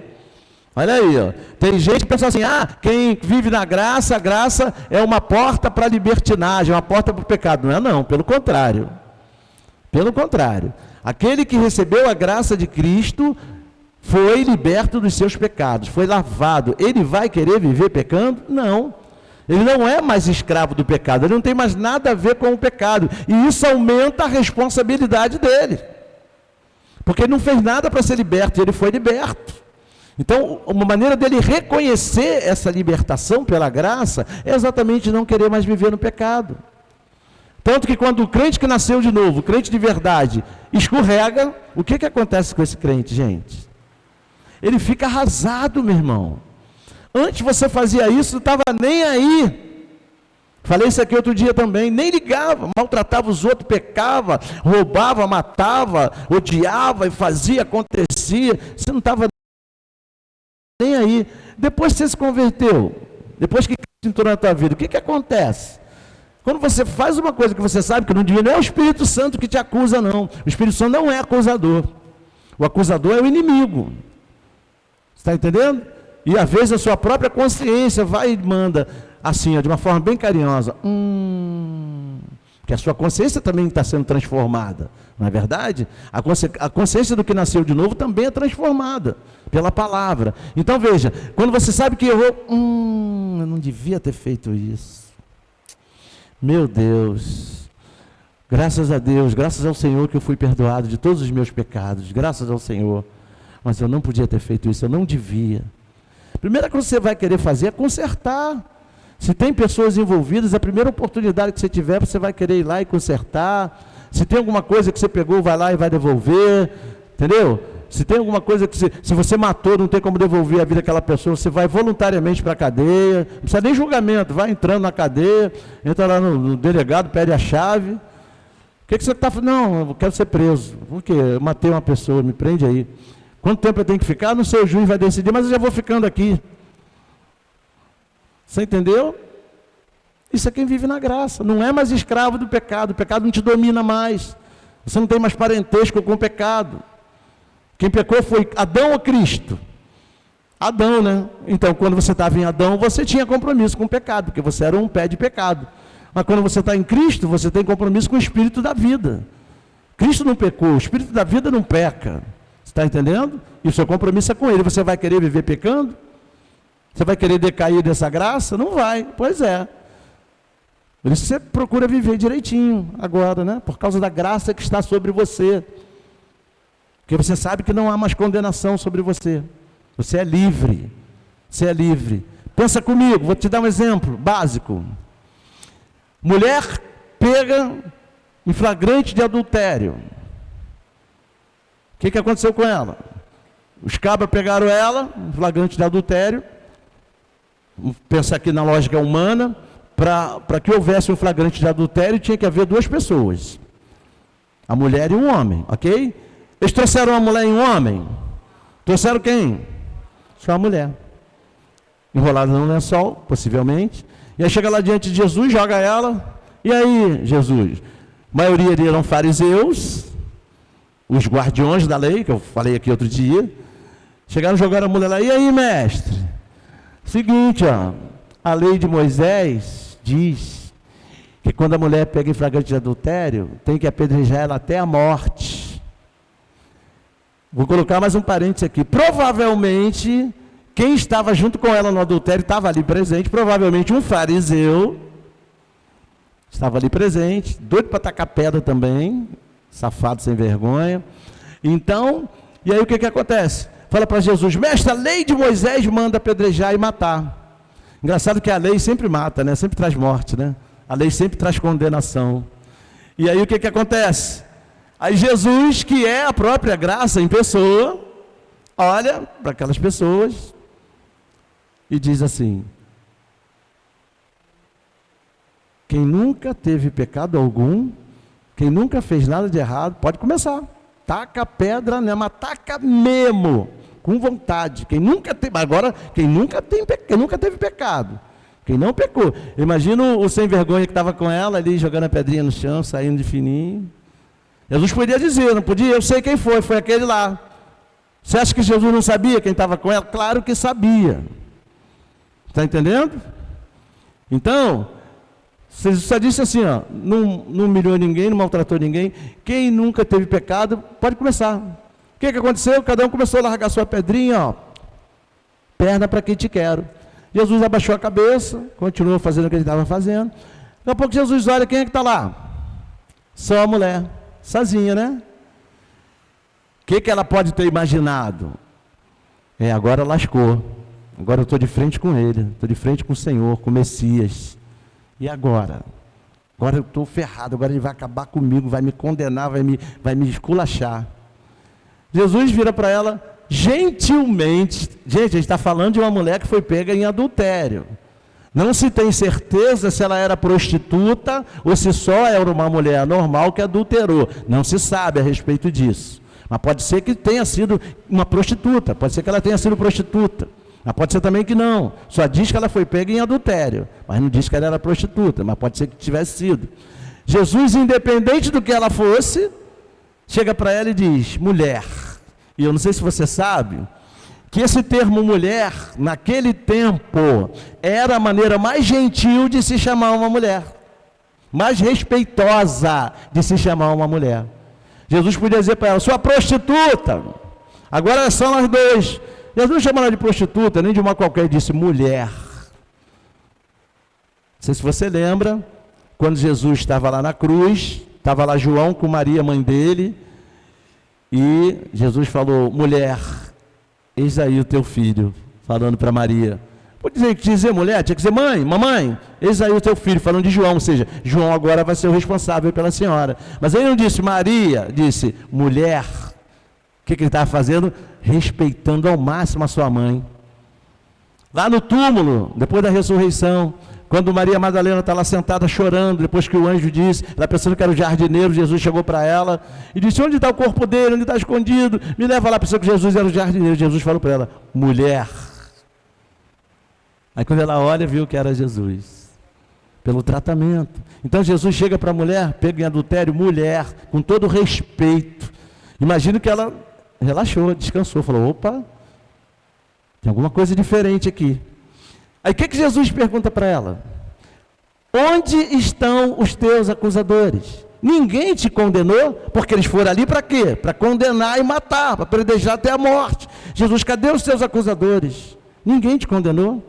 S1: Olha aí, ó. Tem gente que pensa assim, quem vive na graça, a graça é uma porta para a libertinagem, uma porta para o pecado. Não é não, pelo contrário. Pelo contrário. Aquele que recebeu a graça de Cristo foi liberto dos seus pecados, foi lavado. Ele vai querer viver pecando? Não. Ele não é mais escravo do pecado, ele não tem mais nada a ver com o pecado. E isso aumenta a responsabilidade dele. Porque ele não fez nada para ser liberto, ele foi liberto. Então, uma maneira dele reconhecer essa libertação pela graça é exatamente não querer mais viver no pecado. Tanto que quando o crente que nasceu de novo, o crente de verdade, escorrega, o que acontece com esse crente, gente? Ele fica arrasado, meu irmão. Antes você fazia isso, não estava nem aí. Falei isso aqui outro dia também, nem ligava, maltratava os outros, pecava, roubava, matava, odiava e fazia, acontecia. Você não estava nem aí. Depois que você se converteu, depois que Cristo entrou na tua vida, o que acontece? Quando você faz uma coisa que você sabe que não devia, não é o Espírito Santo que te acusa, não. O Espírito Santo não é acusador. O acusador é o inimigo. Está entendendo? E às vezes a sua própria consciência vai e manda assim, ó, de uma forma bem carinhosa. Que a sua consciência também está sendo transformada. Não é verdade? A consciência do que nasceu de novo também é transformada pela palavra. Então veja, quando você sabe que errou, eu não devia ter feito isso. Meu Deus. Graças a Deus, graças ao Senhor que eu fui perdoado de todos os meus pecados. Graças ao Senhor. Mas eu não podia ter feito isso, eu não devia. A primeira coisa que você vai querer fazer é consertar. Se tem pessoas envolvidas, a primeira oportunidade que você tiver, você vai querer ir lá e consertar. Se tem alguma coisa que você pegou, vai lá e vai devolver. Entendeu? Se tem alguma coisa que se você matou, não tem como devolver a vida daquela pessoa, você vai voluntariamente para a cadeia. Não precisa nem julgamento, vai entrando na cadeia, entra lá no delegado, pede a chave. O que você está falando? Não, eu quero ser preso. Por quê? Eu matei uma pessoa, me prende aí. Quanto tempo eu tenho que ficar? Não sei, o juiz vai decidir, mas eu já vou ficando aqui. Você entendeu? Isso é quem vive na graça. Não é mais escravo do pecado. O pecado não te domina mais. Você não tem mais parentesco com o pecado. Quem pecou foi Adão ou Cristo? Adão, né? Então, quando você estava em Adão, você tinha compromisso com o pecado, porque você era um pé de pecado. Mas quando você está em Cristo, você tem compromisso com o Espírito da vida. Cristo não pecou, o Espírito da vida não peca. Está entendendo? E o seu compromisso é com ele. Você vai querer viver pecando? Você vai querer decair dessa graça? Não vai. Pois é. Por isso você procura viver direitinho agora, né? Por causa da graça que está sobre você. Porque você sabe que não há mais condenação sobre você. Você é livre. Você é livre. Pensa comigo, vou te dar um exemplo básico. Mulher pega em flagrante de adultério. O que aconteceu com ela? Os cabras pegaram ela, em flagrante de adultério. Vamos pensar aqui na lógica humana. Para que houvesse um flagrante de adultério, tinha que haver duas pessoas. A mulher e um homem, ok? Eles trouxeram uma mulher e um homem? Trouxeram quem? Só a mulher. Enrolada no lençol, possivelmente. E aí chega lá diante de Jesus, joga ela. E aí, Jesus? A maioria eram fariseus, os guardiões da lei, que eu falei aqui outro dia. Chegaram, jogaram a mulher lá. E aí, mestre? Seguinte, ó, a lei de Moisés diz que quando a mulher pega em flagrante de adultério, tem que apedrejar ela até a morte. Vou colocar mais um parênteses aqui. Provavelmente, quem estava junto com ela no adultério estava ali presente, provavelmente um fariseu, estava ali presente, doido para tacar pedra também, safado sem vergonha. Então, e aí o que acontece? Fala para Jesus, mestre, a lei de Moisés manda apedrejar e matar. Engraçado que a lei sempre mata, né? Sempre traz morte, né? A lei sempre traz condenação. E aí o que acontece? Aí Jesus, que é a própria graça em pessoa, olha para aquelas pessoas e diz assim: quem nunca teve pecado algum, Quem nunca fez nada de errado, pode começar. Taca a pedra, né? Mas taca mesmo, com vontade. Quem nunca teve pecado, quem não pecou. Imagina o sem vergonha que estava com ela ali, jogando a pedrinha no chão, saindo de fininho. Jesus podia dizer, não podia? Eu sei quem foi aquele lá. Você acha que Jesus não sabia quem estava com ela? Claro que sabia. Está entendendo? Então, Jesus só disse assim, ó, não humilhou ninguém, não maltratou ninguém. Quem nunca teve pecado, pode começar. O que aconteceu? Cada um começou a largar sua pedrinha, ó. Perna para quem te quero. Jesus abaixou a cabeça, continuou fazendo o que ele estava fazendo. Daqui a pouco Jesus olha, quem é que está lá? Só a mulher, sozinha, né? O que ela pode ter imaginado? Agora lascou. Agora eu estou de frente com ele, estou de frente com o Senhor, com o Messias. E agora? Agora eu estou ferrado, agora ele vai acabar comigo, vai me condenar, vai me esculachar. Jesus vira para ela, gentilmente. Gente, a gente está falando de uma mulher que foi pega em adultério. Não se tem certeza se ela era prostituta ou se só era uma mulher normal que adulterou. Não se sabe a respeito disso. Mas pode ser que tenha sido uma prostituta, pode ser que ela tenha sido prostituta. Mas pode ser também que não. Só diz que ela foi pega em adultério, mas não diz que ela era prostituta, mas pode ser que tivesse sido. Jesus, independente do que ela fosse, chega para ela e diz, mulher. E eu não sei se você sabe, que esse termo mulher, naquele tempo, era a maneira mais gentil de se chamar uma mulher. Mais respeitosa de se chamar uma mulher. Jesus podia dizer para ela, sua prostituta. Agora é só nós dois. Jesus não chamou ela de prostituta, nem de uma qualquer, disse mulher. Não sei se você lembra, quando Jesus estava lá na cruz, estava lá João com Maria, mãe dele, e Jesus falou, mulher, eis aí o teu filho, falando para Maria. Pode dizer mulher, tinha que dizer mãe, mamãe, eis aí o teu filho, falando de João, ou seja, João agora vai ser o responsável pela senhora. Mas ele não disse Maria, disse mulher. O que ele estava fazendo? Respeitando ao máximo a sua mãe. Lá no túmulo, depois da ressurreição, quando Maria Madalena está lá sentada chorando, depois que o anjo disse, ela pensando que era o jardineiro, Jesus chegou para ela e disse, onde está o corpo dele, onde está escondido? Me leva lá, pensando que Jesus era o jardineiro. Jesus falou para ela, mulher. Aí quando ela olha, viu que era Jesus, pelo tratamento. Então Jesus chega para a mulher, pega em adultério, mulher, com todo respeito. Imagino que ela relaxou, descansou, falou, opa, tem alguma coisa diferente aqui. Aí o que Jesus pergunta para ela? Onde estão os teus acusadores? Ninguém te condenou, porque eles foram ali para quê? Para condenar e matar, para predejar até a morte. Jesus, cadê os teus acusadores? Ninguém te condenou?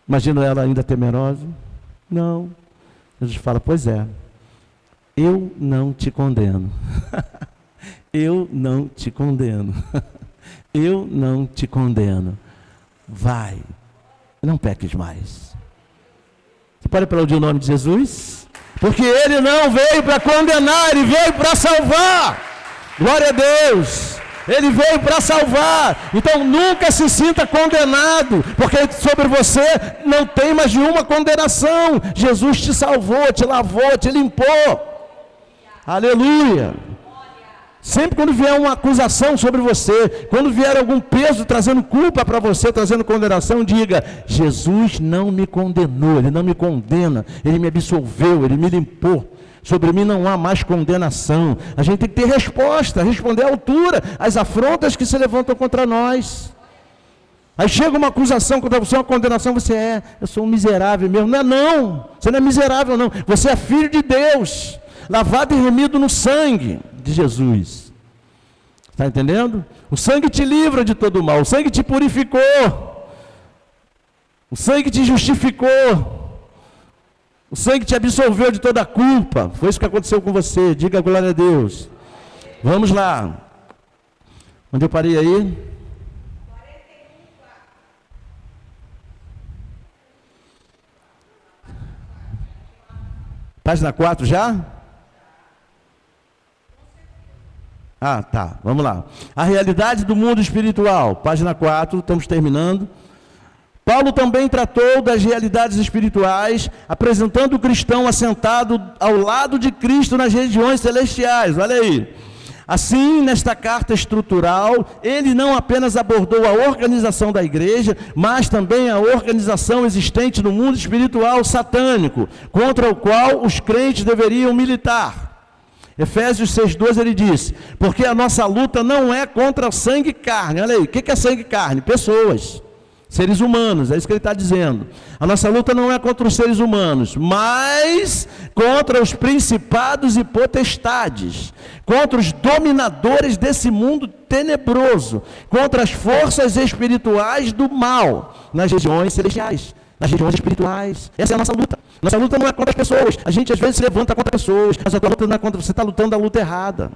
S1: Imagina ela ainda temerosa. Não. Jesus fala, pois é, eu não te condeno. Eu não te condeno. Eu não te condeno. Vai, não peques mais. Você pode aplaudir o nome de Jesus? Porque Ele não veio para condenar, Ele veio para salvar. Glória a Deus. Ele veio para salvar. Então nunca se sinta condenado, porque sobre você não tem mais nenhuma condenação. Jesus te salvou, te lavou, te limpou. Aleluia. Sempre quando vier uma acusação sobre você, quando vier algum peso trazendo culpa para você, trazendo condenação, diga, Jesus não me condenou, Ele não me condena, Ele me absolveu, Ele me limpou. Sobre mim não há mais condenação. A gente tem que ter resposta, responder à altura às afrontas que se levantam contra nós. Aí chega uma acusação contra você, uma condenação, você eu sou um miserável mesmo. Não, você não é miserável não, você é filho de Deus, lavado e remido no sangue de Jesus. Está entendendo? O sangue te livra de todo o mal, o sangue te purificou, o sangue te justificou. O sangue te absolveu de toda a culpa. Foi isso que aconteceu com você. Diga glória a Deus. Vamos lá. Onde eu parei aí? Página 4 já? Ah, tá. Vamos lá. A realidade do mundo espiritual. Página 4, estamos terminando. Paulo também tratou das realidades espirituais, apresentando o cristão assentado ao lado de Cristo nas regiões celestiais. Olha aí. Assim, nesta carta estrutural, ele não apenas abordou a organização da igreja, mas também a organização existente no mundo espiritual satânico, contra o qual os crentes deveriam militar. Efésios 6,12 ele diz: porque a nossa luta não é contra sangue e carne. Olha aí, o que é sangue e carne? Pessoas, seres humanos, é isso que ele está dizendo. A nossa luta não é contra os seres humanos, mas contra os principados e potestades, contra os dominadores desse mundo tenebroso, contra as forças espirituais do mal, nas regiões celestiais, nas regiões espirituais. Essa é a nossa luta. Nossa luta não é contra as pessoas. A gente às vezes se levanta contra pessoas, mas a tua luta não é contra, você está lutando a luta errada.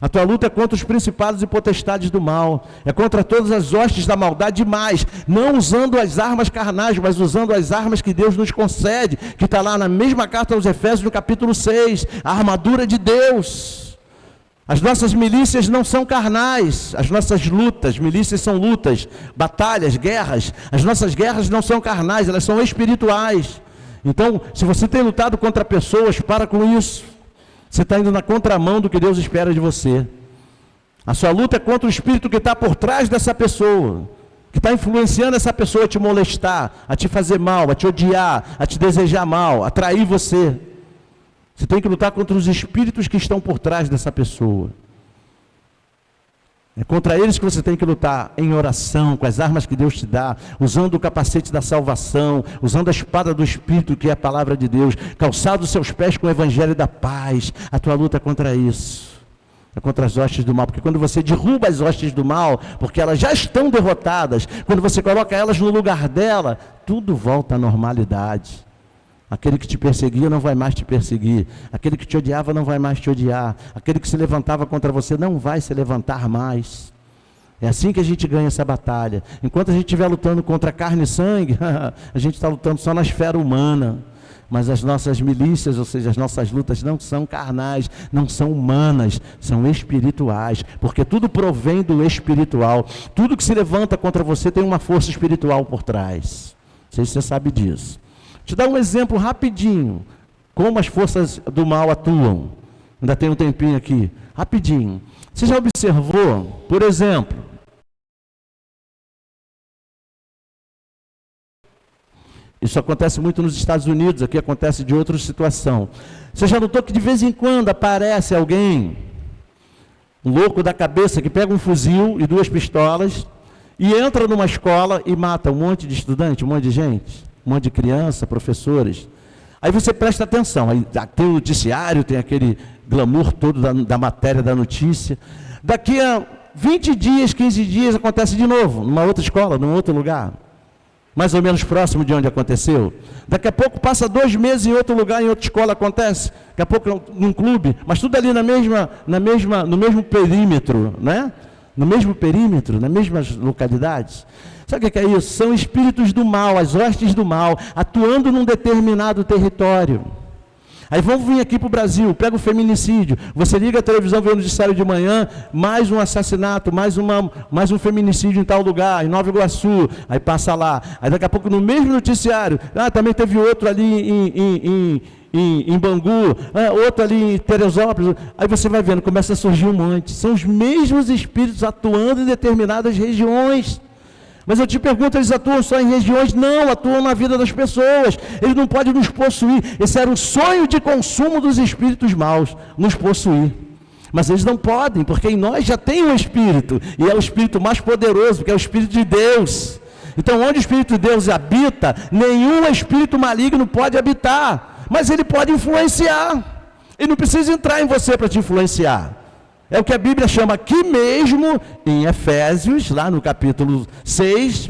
S1: A tua luta é contra os principados e potestades do mal, é contra todas as hostes da maldade demais, não usando as armas carnais, mas usando as armas que Deus nos concede, que está lá na mesma carta aos Efésios, no capítulo 6, a armadura de Deus. As nossas milícias não são carnais, as nossas lutas, milícias são lutas, batalhas, guerras, as nossas guerras não são carnais, elas são espirituais. Então, se você tem lutado contra pessoas, para com isso. Você está indo na contramão do que Deus espera de você. A sua luta é contra o espírito que está por trás dessa pessoa, que está influenciando essa pessoa a te molestar, a te fazer mal, a te odiar, a te desejar mal, a trair você. Você tem que lutar contra os espíritos que estão por trás dessa pessoa. É contra eles que você tem que lutar em oração, com as armas que Deus te dá, usando o capacete da salvação, usando a espada do Espírito, que é a palavra de Deus, calçado os seus pés com o evangelho da paz. A tua luta é contra isso, é contra as hostes do mal, porque quando você derruba as hostes do mal, porque elas já estão derrotadas, quando você coloca elas no lugar dela, tudo volta à normalidade. Aquele que te perseguia não vai mais te perseguir. Aquele que te odiava não vai mais te odiar. Aquele que se levantava contra você não vai se levantar mais. É assim que a gente ganha essa batalha. Enquanto a gente estiver lutando contra carne e sangue, a gente está lutando só na esfera humana. Mas as nossas milícias, ou seja, as nossas lutas não são carnais, não são humanas, são espirituais. Porque tudo provém do espiritual. Tudo que se levanta contra você tem uma força espiritual por trás. Não sei se você sabe disso. Te dar um exemplo rapidinho, como as forças do mal atuam. Ainda tem um tempinho aqui, rapidinho. Você já observou, por exemplo, isso acontece muito nos Estados Unidos, aqui acontece de outra situação. Você já notou que de vez em quando aparece alguém, um louco da cabeça, que pega um fuzil e 2 pistolas, e entra numa escola e mata um monte de estudante, um monte de gente? Um monte de criança, professores. Aí você presta atenção, aí tem o noticiário, tem aquele glamour todo da matéria, da notícia. Daqui a 20 dias, 15 dias, acontece de novo, numa outra escola, num outro lugar. Mais ou menos próximo de onde aconteceu. Daqui a pouco passa 2 meses em outro lugar, em outra escola acontece. Daqui a pouco num clube, mas tudo ali no mesmo perímetro, né? No mesmo perímetro, nas mesmas localidades. Sabe o que é isso? São espíritos do mal, as hostes do mal, atuando num determinado território. Aí vamos vir aqui para o Brasil, pega o feminicídio, você liga a televisão, vê o noticiário de manhã, mais um assassinato, mais um feminicídio em tal lugar, em Nova Iguaçu, aí passa lá. Aí daqui a pouco no mesmo noticiário, também teve outro ali em Bangu, outro ali em Teresópolis. Aí você vai vendo, começa a surgir um monte. São os mesmos espíritos atuando em determinadas regiões. Mas eu te pergunto, eles atuam só em regiões? Não, atuam na vida das pessoas. Eles não podem nos possuir. Esse era o sonho de consumo dos espíritos maus, nos possuir. Mas eles não podem, porque em nós já tem um espírito, e é o espírito mais poderoso, porque é o espírito de Deus. Então, onde o espírito de Deus habita, nenhum espírito maligno pode habitar, mas ele pode influenciar. Ele não precisa entrar em você para te influenciar. É o que a Bíblia chama aqui mesmo, em Efésios, lá no capítulo 6,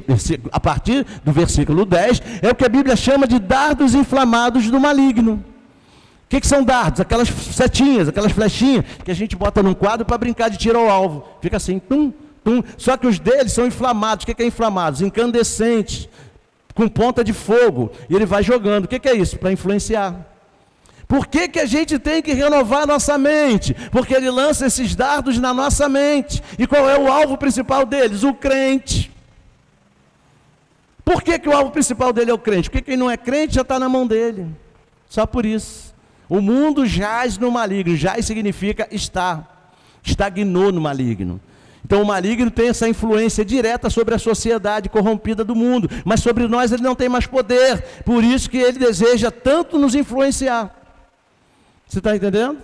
S1: a partir do versículo 10, é o que a Bíblia chama de dardos inflamados do maligno. O que são dardos? Aquelas setinhas, aquelas flechinhas, que a gente bota num quadro para brincar de tiro ao alvo. Fica assim, tum, tum. Só que os deles são inflamados. O que é inflamados? Incandescentes, com ponta de fogo. E ele vai jogando. O que é isso? Para influenciar. Por que a gente tem que renovar a nossa mente? Porque ele lança esses dardos na nossa mente. E qual é o alvo principal deles? O crente. Por que o alvo principal dele é o crente? Porque quem não é crente já está na mão dele. Só por isso. O mundo jaz no maligno. Jaz significa estar. Estagnou no maligno. Então o maligno tem essa influência direta sobre a sociedade corrompida do mundo. Mas sobre nós ele não tem mais poder. Por isso que ele deseja tanto nos influenciar. Você está entendendo?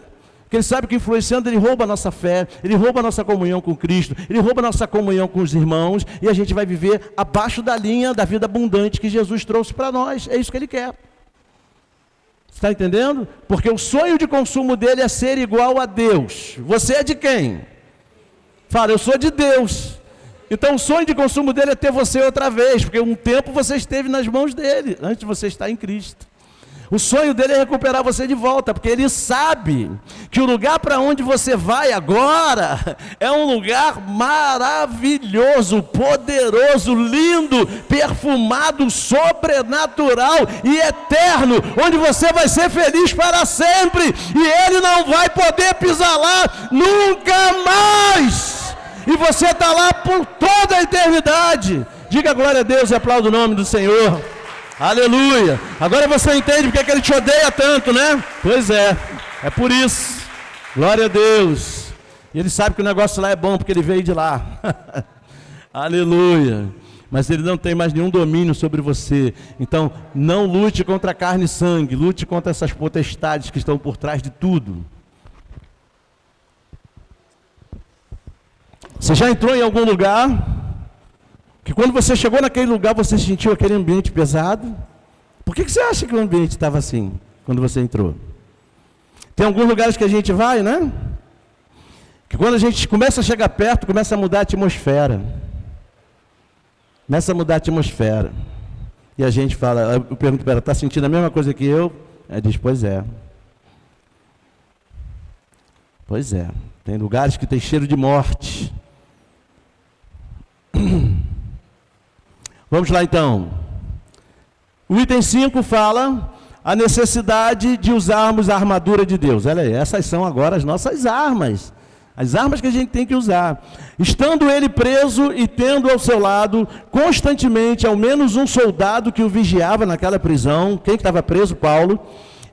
S1: Porque ele sabe que influenciando ele rouba a nossa fé, ele rouba a nossa comunhão com Cristo, ele rouba a nossa comunhão com os irmãos, e a gente vai viver abaixo da linha da vida abundante que Jesus trouxe para nós. É isso que ele quer. Você está entendendo? Porque o sonho de consumo dele é ser igual a Deus. Você é de quem? Fala, eu sou de Deus. Então o sonho de consumo dele é ter você outra vez, porque um tempo você esteve nas mãos dele, antes de você estar em Cristo. O sonho dele é recuperar você de volta, porque ele sabe que o lugar para onde você vai agora é um lugar maravilhoso, poderoso, lindo, perfumado, sobrenatural e eterno, onde você vai ser feliz para sempre, e ele não vai poder pisar lá nunca mais, e você está lá por toda a eternidade. Diga glória a Deus e aplauda o nome do Senhor. Aleluia. Agora você entende porque que ele te odeia tanto, né? Pois é por isso. Glória a Deus. E ele sabe que o negócio lá é bom porque ele veio de lá. Aleluia. Mas ele não tem mais nenhum domínio sobre você. Então não lute contra carne e sangue, lute contra essas potestades que estão por trás de tudo. Você já entrou em algum lugar que quando você chegou naquele lugar, você sentiu aquele ambiente pesado? Por que você acha que o ambiente estava assim, quando você entrou? Tem alguns lugares que a gente vai, né? Que quando a gente começa a chegar perto, começa a mudar a atmosfera. Começa a mudar a atmosfera. E a gente fala, eu pergunto para ela, está sentindo a mesma coisa que eu? Ela diz, pois é. Pois é. Tem lugares que tem cheiro de morte. Vamos lá então. O item 5 fala a necessidade de usarmos a armadura de Deus. Olha aí, essas são agora as nossas armas. As armas que a gente tem que usar. Estando ele preso e tendo ao seu lado constantemente ao menos um soldado que o vigiava naquela prisão. Quem que estava preso? Paulo.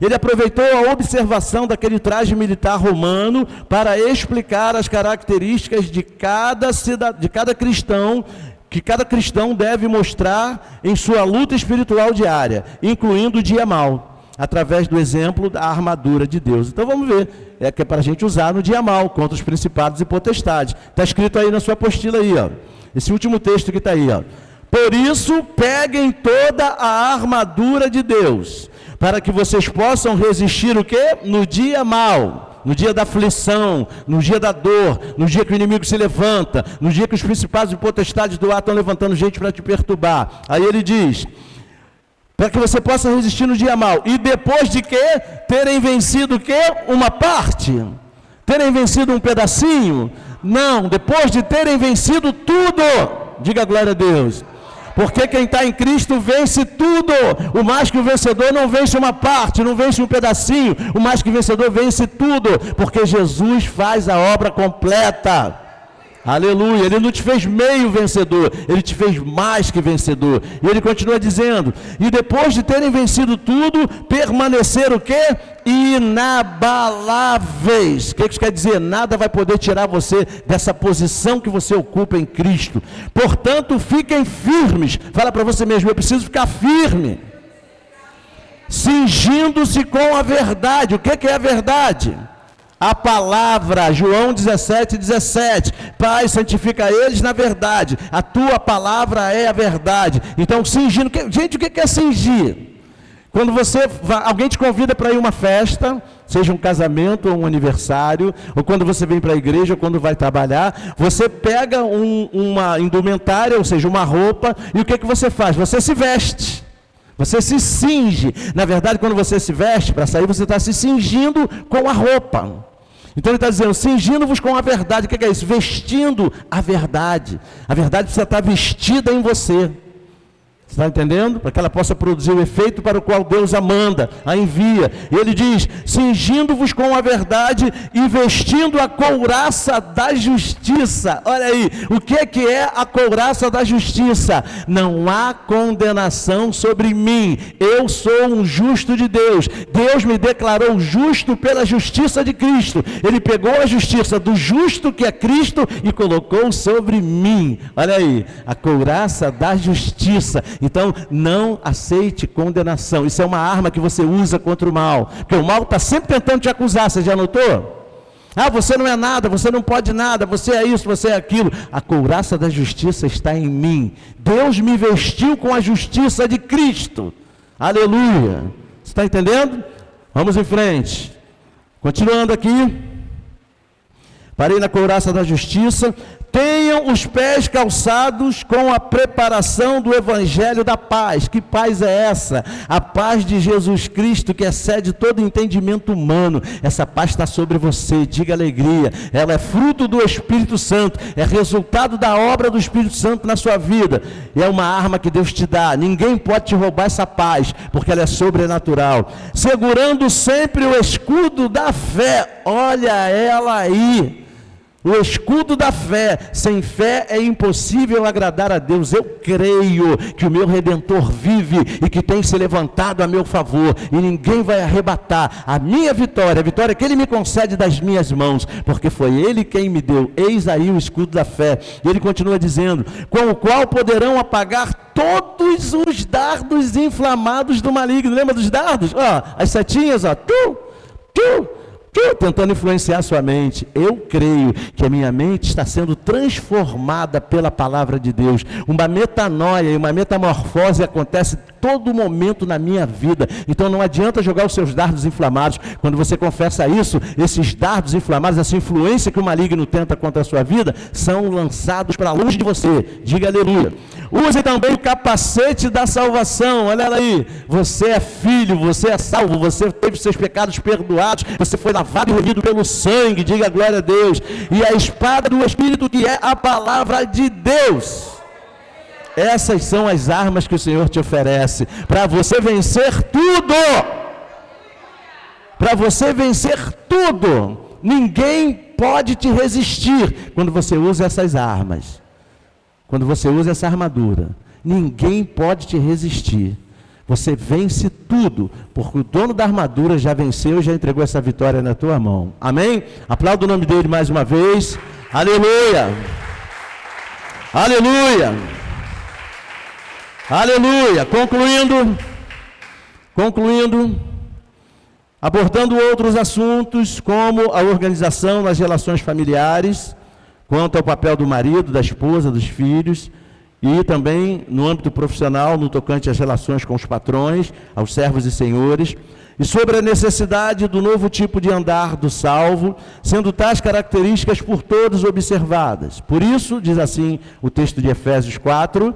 S1: Ele aproveitou a observação daquele traje militar romano para explicar as características de cada cristão, que cada cristão deve mostrar em sua luta espiritual diária, incluindo o dia mau, através do exemplo da armadura de Deus. Então vamos ver, que é para a gente usar no dia mau, contra os principados e potestades. Está escrito aí na sua apostila aí, ó. Esse último texto que está aí, ó. Por isso, peguem toda a armadura de Deus, para que vocês possam resistir o quê? No dia mau. No dia da aflição, no dia da dor, no dia que o inimigo se levanta, no dia que os principados e potestades do ar estão levantando gente para te perturbar. Aí ele diz, para que você possa resistir no dia mau. E depois de quê? Terem vencido o quê? Uma parte? Terem vencido um pedacinho? Não, depois de terem vencido tudo. Diga glória a Deus. Porque quem está em Cristo vence tudo. O mais que o vencedor não vence uma parte, não vence um pedacinho. O mais que o vencedor vence tudo. Porque Jesus faz a obra completa. Aleluia. Ele não te fez meio vencedor, ele te fez mais que vencedor. E ele continua dizendo, e depois de terem vencido tudo, permanecer o quê? Inabaláveis. O que isso quer dizer? Nada vai poder tirar você dessa posição que você ocupa em Cristo. Portanto, fiquem firmes. Fala para você mesmo, eu preciso ficar firme. Cingindo-se com a verdade. O que é a verdade? A palavra, João 17:17, Pai, santifica eles na verdade, a tua palavra é a verdade. Então, cingindo, gente, o que é cingir? Quando alguém te convida para ir a uma festa, seja um casamento ou um aniversário, ou quando você vem para a igreja, ou quando vai trabalhar, você pega uma indumentária, ou seja, uma roupa, e o que você faz? Você se veste. Você se cinge. Na verdade, quando você se veste para sair, você está se cingindo com a roupa. Então ele está dizendo, cingindo-vos com a verdade. O que é isso? Vestindo a verdade. A verdade precisa estar vestida em você. Está entendendo? Para que ela possa produzir o efeito para o qual Deus a manda, a envia. E ele diz: cingindo-vos com a verdade e vestindo a couraça da justiça. Olha aí, o que é a couraça da justiça? Não há condenação sobre mim. Eu sou um justo de Deus. Deus me declarou justo pela justiça de Cristo. Ele pegou a justiça do justo que é Cristo e colocou sobre mim. Olha aí, a couraça da justiça. Então, não aceite condenação. Isso é uma arma que você usa contra o mal. Porque o mal está sempre tentando te acusar. Você já notou? Ah, você não é nada, você não pode nada, você é isso, você é aquilo. A couraça da justiça está em mim. Deus me vestiu com a justiça de Cristo. Aleluia. Você está entendendo? Vamos em frente. Continuando aqui. Parei na couraça da justiça. Tenham os pés calçados com a preparação do evangelho da paz. Que paz é essa? A paz de Jesus Cristo, que excede todo entendimento humano. Essa paz está sobre você, diga alegria. Ela é fruto do Espírito Santo, é resultado da obra do Espírito Santo na sua vida. E é uma arma que Deus te dá. Ninguém pode te roubar essa paz, porque ela é sobrenatural. Segurando sempre o escudo da fé. Olha ela aí. O escudo da fé. Sem fé é impossível agradar a Deus. Eu creio que o meu Redentor vive e que tem se levantado a meu favor, e ninguém vai arrebatar a minha vitória, a vitória que Ele me concede das minhas mãos, porque foi Ele quem me deu. Eis aí o escudo da fé. E Ele continua dizendo: com o qual poderão apagar todos os dardos inflamados do maligno. Lembra dos dardos? Ó, as setinhas, ó, tentando influenciar a sua mente. Eu creio que a minha mente está sendo transformada pela palavra de Deus. Uma metanoia e uma metamorfose acontece todo momento na minha vida. Então não adianta jogar os seus dardos inflamados. Quando você confessa isso, esses dardos inflamados, essa influência que o maligno tenta contra a sua vida, são lançados para longe de você. Diga aleluia. Use também o capacete da salvação. Olha aí, você é filho, você é salvo, você teve seus pecados perdoados, você foi lavado e remido pelo sangue, diga glória a Deus. E a espada do Espírito, que é a palavra de Deus. Essas são as armas que o Senhor te oferece para você vencer tudo. Para você vencer tudo. Ninguém pode te resistir quando você usa essas armas. Quando você usa essa armadura, ninguém pode te resistir. Você vence tudo, porque o dono da armadura já venceu e já entregou essa vitória na tua mão. Amém? Aplauda o nome dele mais uma vez. Aleluia! Aleluia! Aleluia! Concluindo, abordando outros assuntos, como a organização nas relações familiares, quanto ao papel do marido, da esposa, dos filhos, e também no âmbito profissional, no tocante às relações com os patrões, aos servos e senhores, e sobre a necessidade do novo tipo de andar do salvo, sendo tais características por todos observadas. Por isso, diz assim o texto de Efésios 4,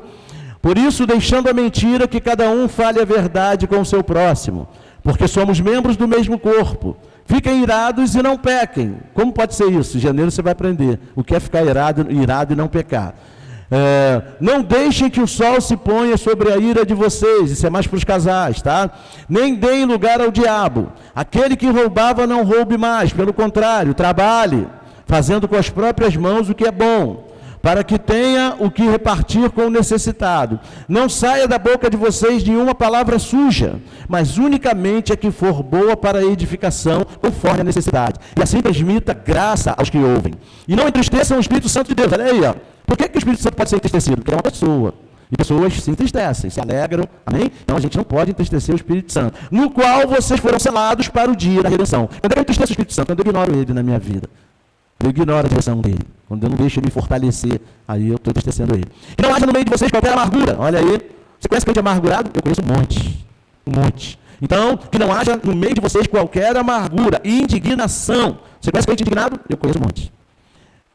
S1: por isso, deixando a mentira, que cada um fale a verdade com o seu próximo, porque somos membros do mesmo corpo. Fiquem irados e não pequem. Como pode ser isso? Em janeiro você vai aprender o que é ficar irado e não pecar. Não deixem que o sol se ponha sobre a ira de vocês. Isso é mais para os casais, tá? Nem deem lugar ao diabo. Aquele que roubava não roube mais. Pelo contrário, trabalhe, fazendo com as próprias mãos o que é bom, para que tenha o que repartir com o necessitado. Não saia da boca de vocês nenhuma palavra suja, mas unicamente a que for boa para a edificação, conforme a necessidade. E assim transmita graça aos que ouvem. E não entristeçam o Espírito Santo de Deus. Olha aí, ó. Por que o Espírito Santo pode ser entristecido? Porque é uma pessoa. E pessoas se entristecem, se alegram. Amém? Então a gente não pode entristecer o Espírito Santo. No qual vocês foram selados para o dia da redenção. Quando eu entristeço o Espírito Santo, quando eu ignoro ele na minha vida. Eu ignoro a direção dele. Quando eu não deixo ele me fortalecer, aí eu estou entristecendo ele. Que não haja no meio de vocês qualquer amargura. Olha aí. Você conhece crente amargurado? Eu conheço um monte. Um monte. Então, que não haja no meio de vocês qualquer amargura e indignação. Você conhece crente indignado? Eu conheço um monte.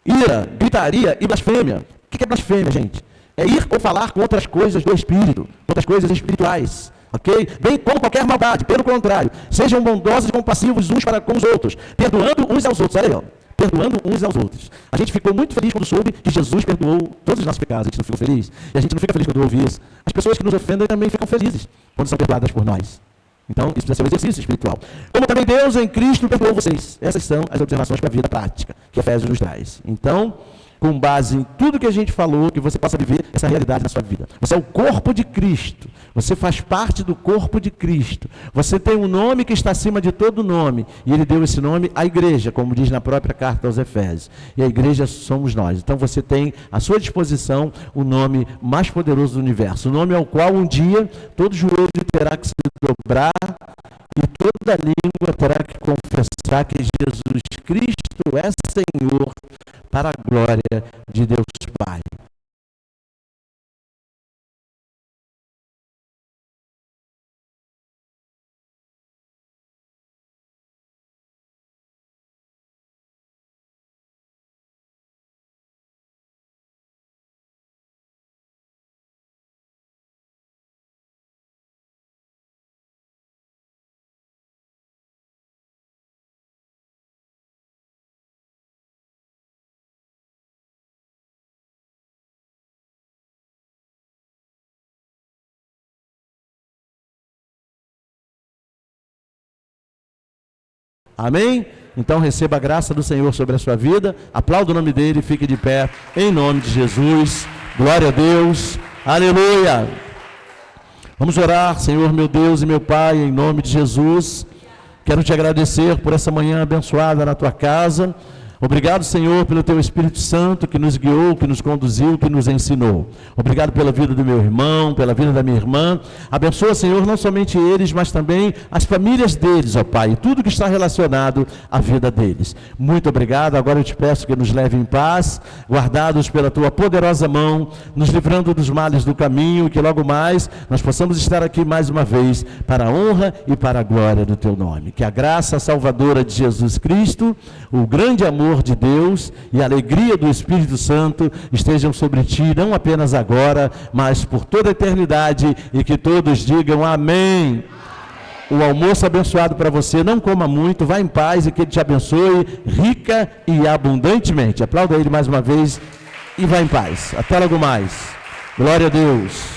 S1: Ira, gritaria e blasfêmia. O que é blasfêmia, gente? É ir ou falar contra as coisas do Espírito, contra as coisas espirituais. Ok? Bem como qualquer maldade, pelo contrário, sejam bondosos e compassivos uns para com os outros, perdoando uns aos outros. Olha aí, ó. perdoando uns aos outros. A gente ficou muito feliz quando soube que Jesus perdoou todos os nossos pecados. A gente não ficou feliz? E a gente não fica feliz quando ouve isso. As pessoas que nos ofendem também ficam felizes quando são perdoadas por nós. Então, isso precisa ser um exercício espiritual. Como também Deus em Cristo perdoou vocês. Essas são as observações para a vida prática que Efésios nos traz. Então, com base em tudo que a gente falou, que você possa viver essa realidade na sua vida. Você é o corpo de Cristo. Você faz parte do corpo de Cristo. Você tem um nome que está acima de todo nome. E Ele deu esse nome à igreja, como diz na própria carta aos Efésios. E a igreja somos nós. Então você tem à sua disposição o nome mais poderoso do universo. O nome ao qual um dia todo joelho terá que se dobrar e toda língua terá que confessar que Jesus Cristo é Senhor, para a glória de Deus Pai. Amém? Então receba a graça do Senhor sobre a sua vida. Aplauda o nome dele, fique de pé, em nome de Jesus. Glória a Deus. Aleluia. Vamos orar. Senhor, meu Deus e meu Pai, em nome de Jesus. Quero te agradecer por essa manhã abençoada na tua casa. Obrigado, Senhor, pelo teu Espírito Santo que nos guiou, que nos conduziu, que nos ensinou. Obrigado pela vida do meu irmão, pela vida da minha irmã. Abençoa, Senhor, não somente eles, mas também as famílias deles, ó Pai, e tudo que está relacionado à vida deles. Muito obrigado. Agora eu te peço que nos leve em paz, guardados pela tua poderosa mão, nos livrando dos males do caminho, e que logo mais nós possamos estar aqui mais uma vez para a honra e para a glória do teu nome. Que a graça salvadora de Jesus Cristo, o grande amor de Deus e a alegria do Espírito Santo estejam sobre ti, não apenas agora, mas por toda a eternidade, e que todos digam amém. O almoço abençoado para você, não coma muito, vá em paz e que Ele te abençoe rica e abundantemente. Aplauda Ele mais uma vez e vá em paz. Até logo mais. Glória a Deus.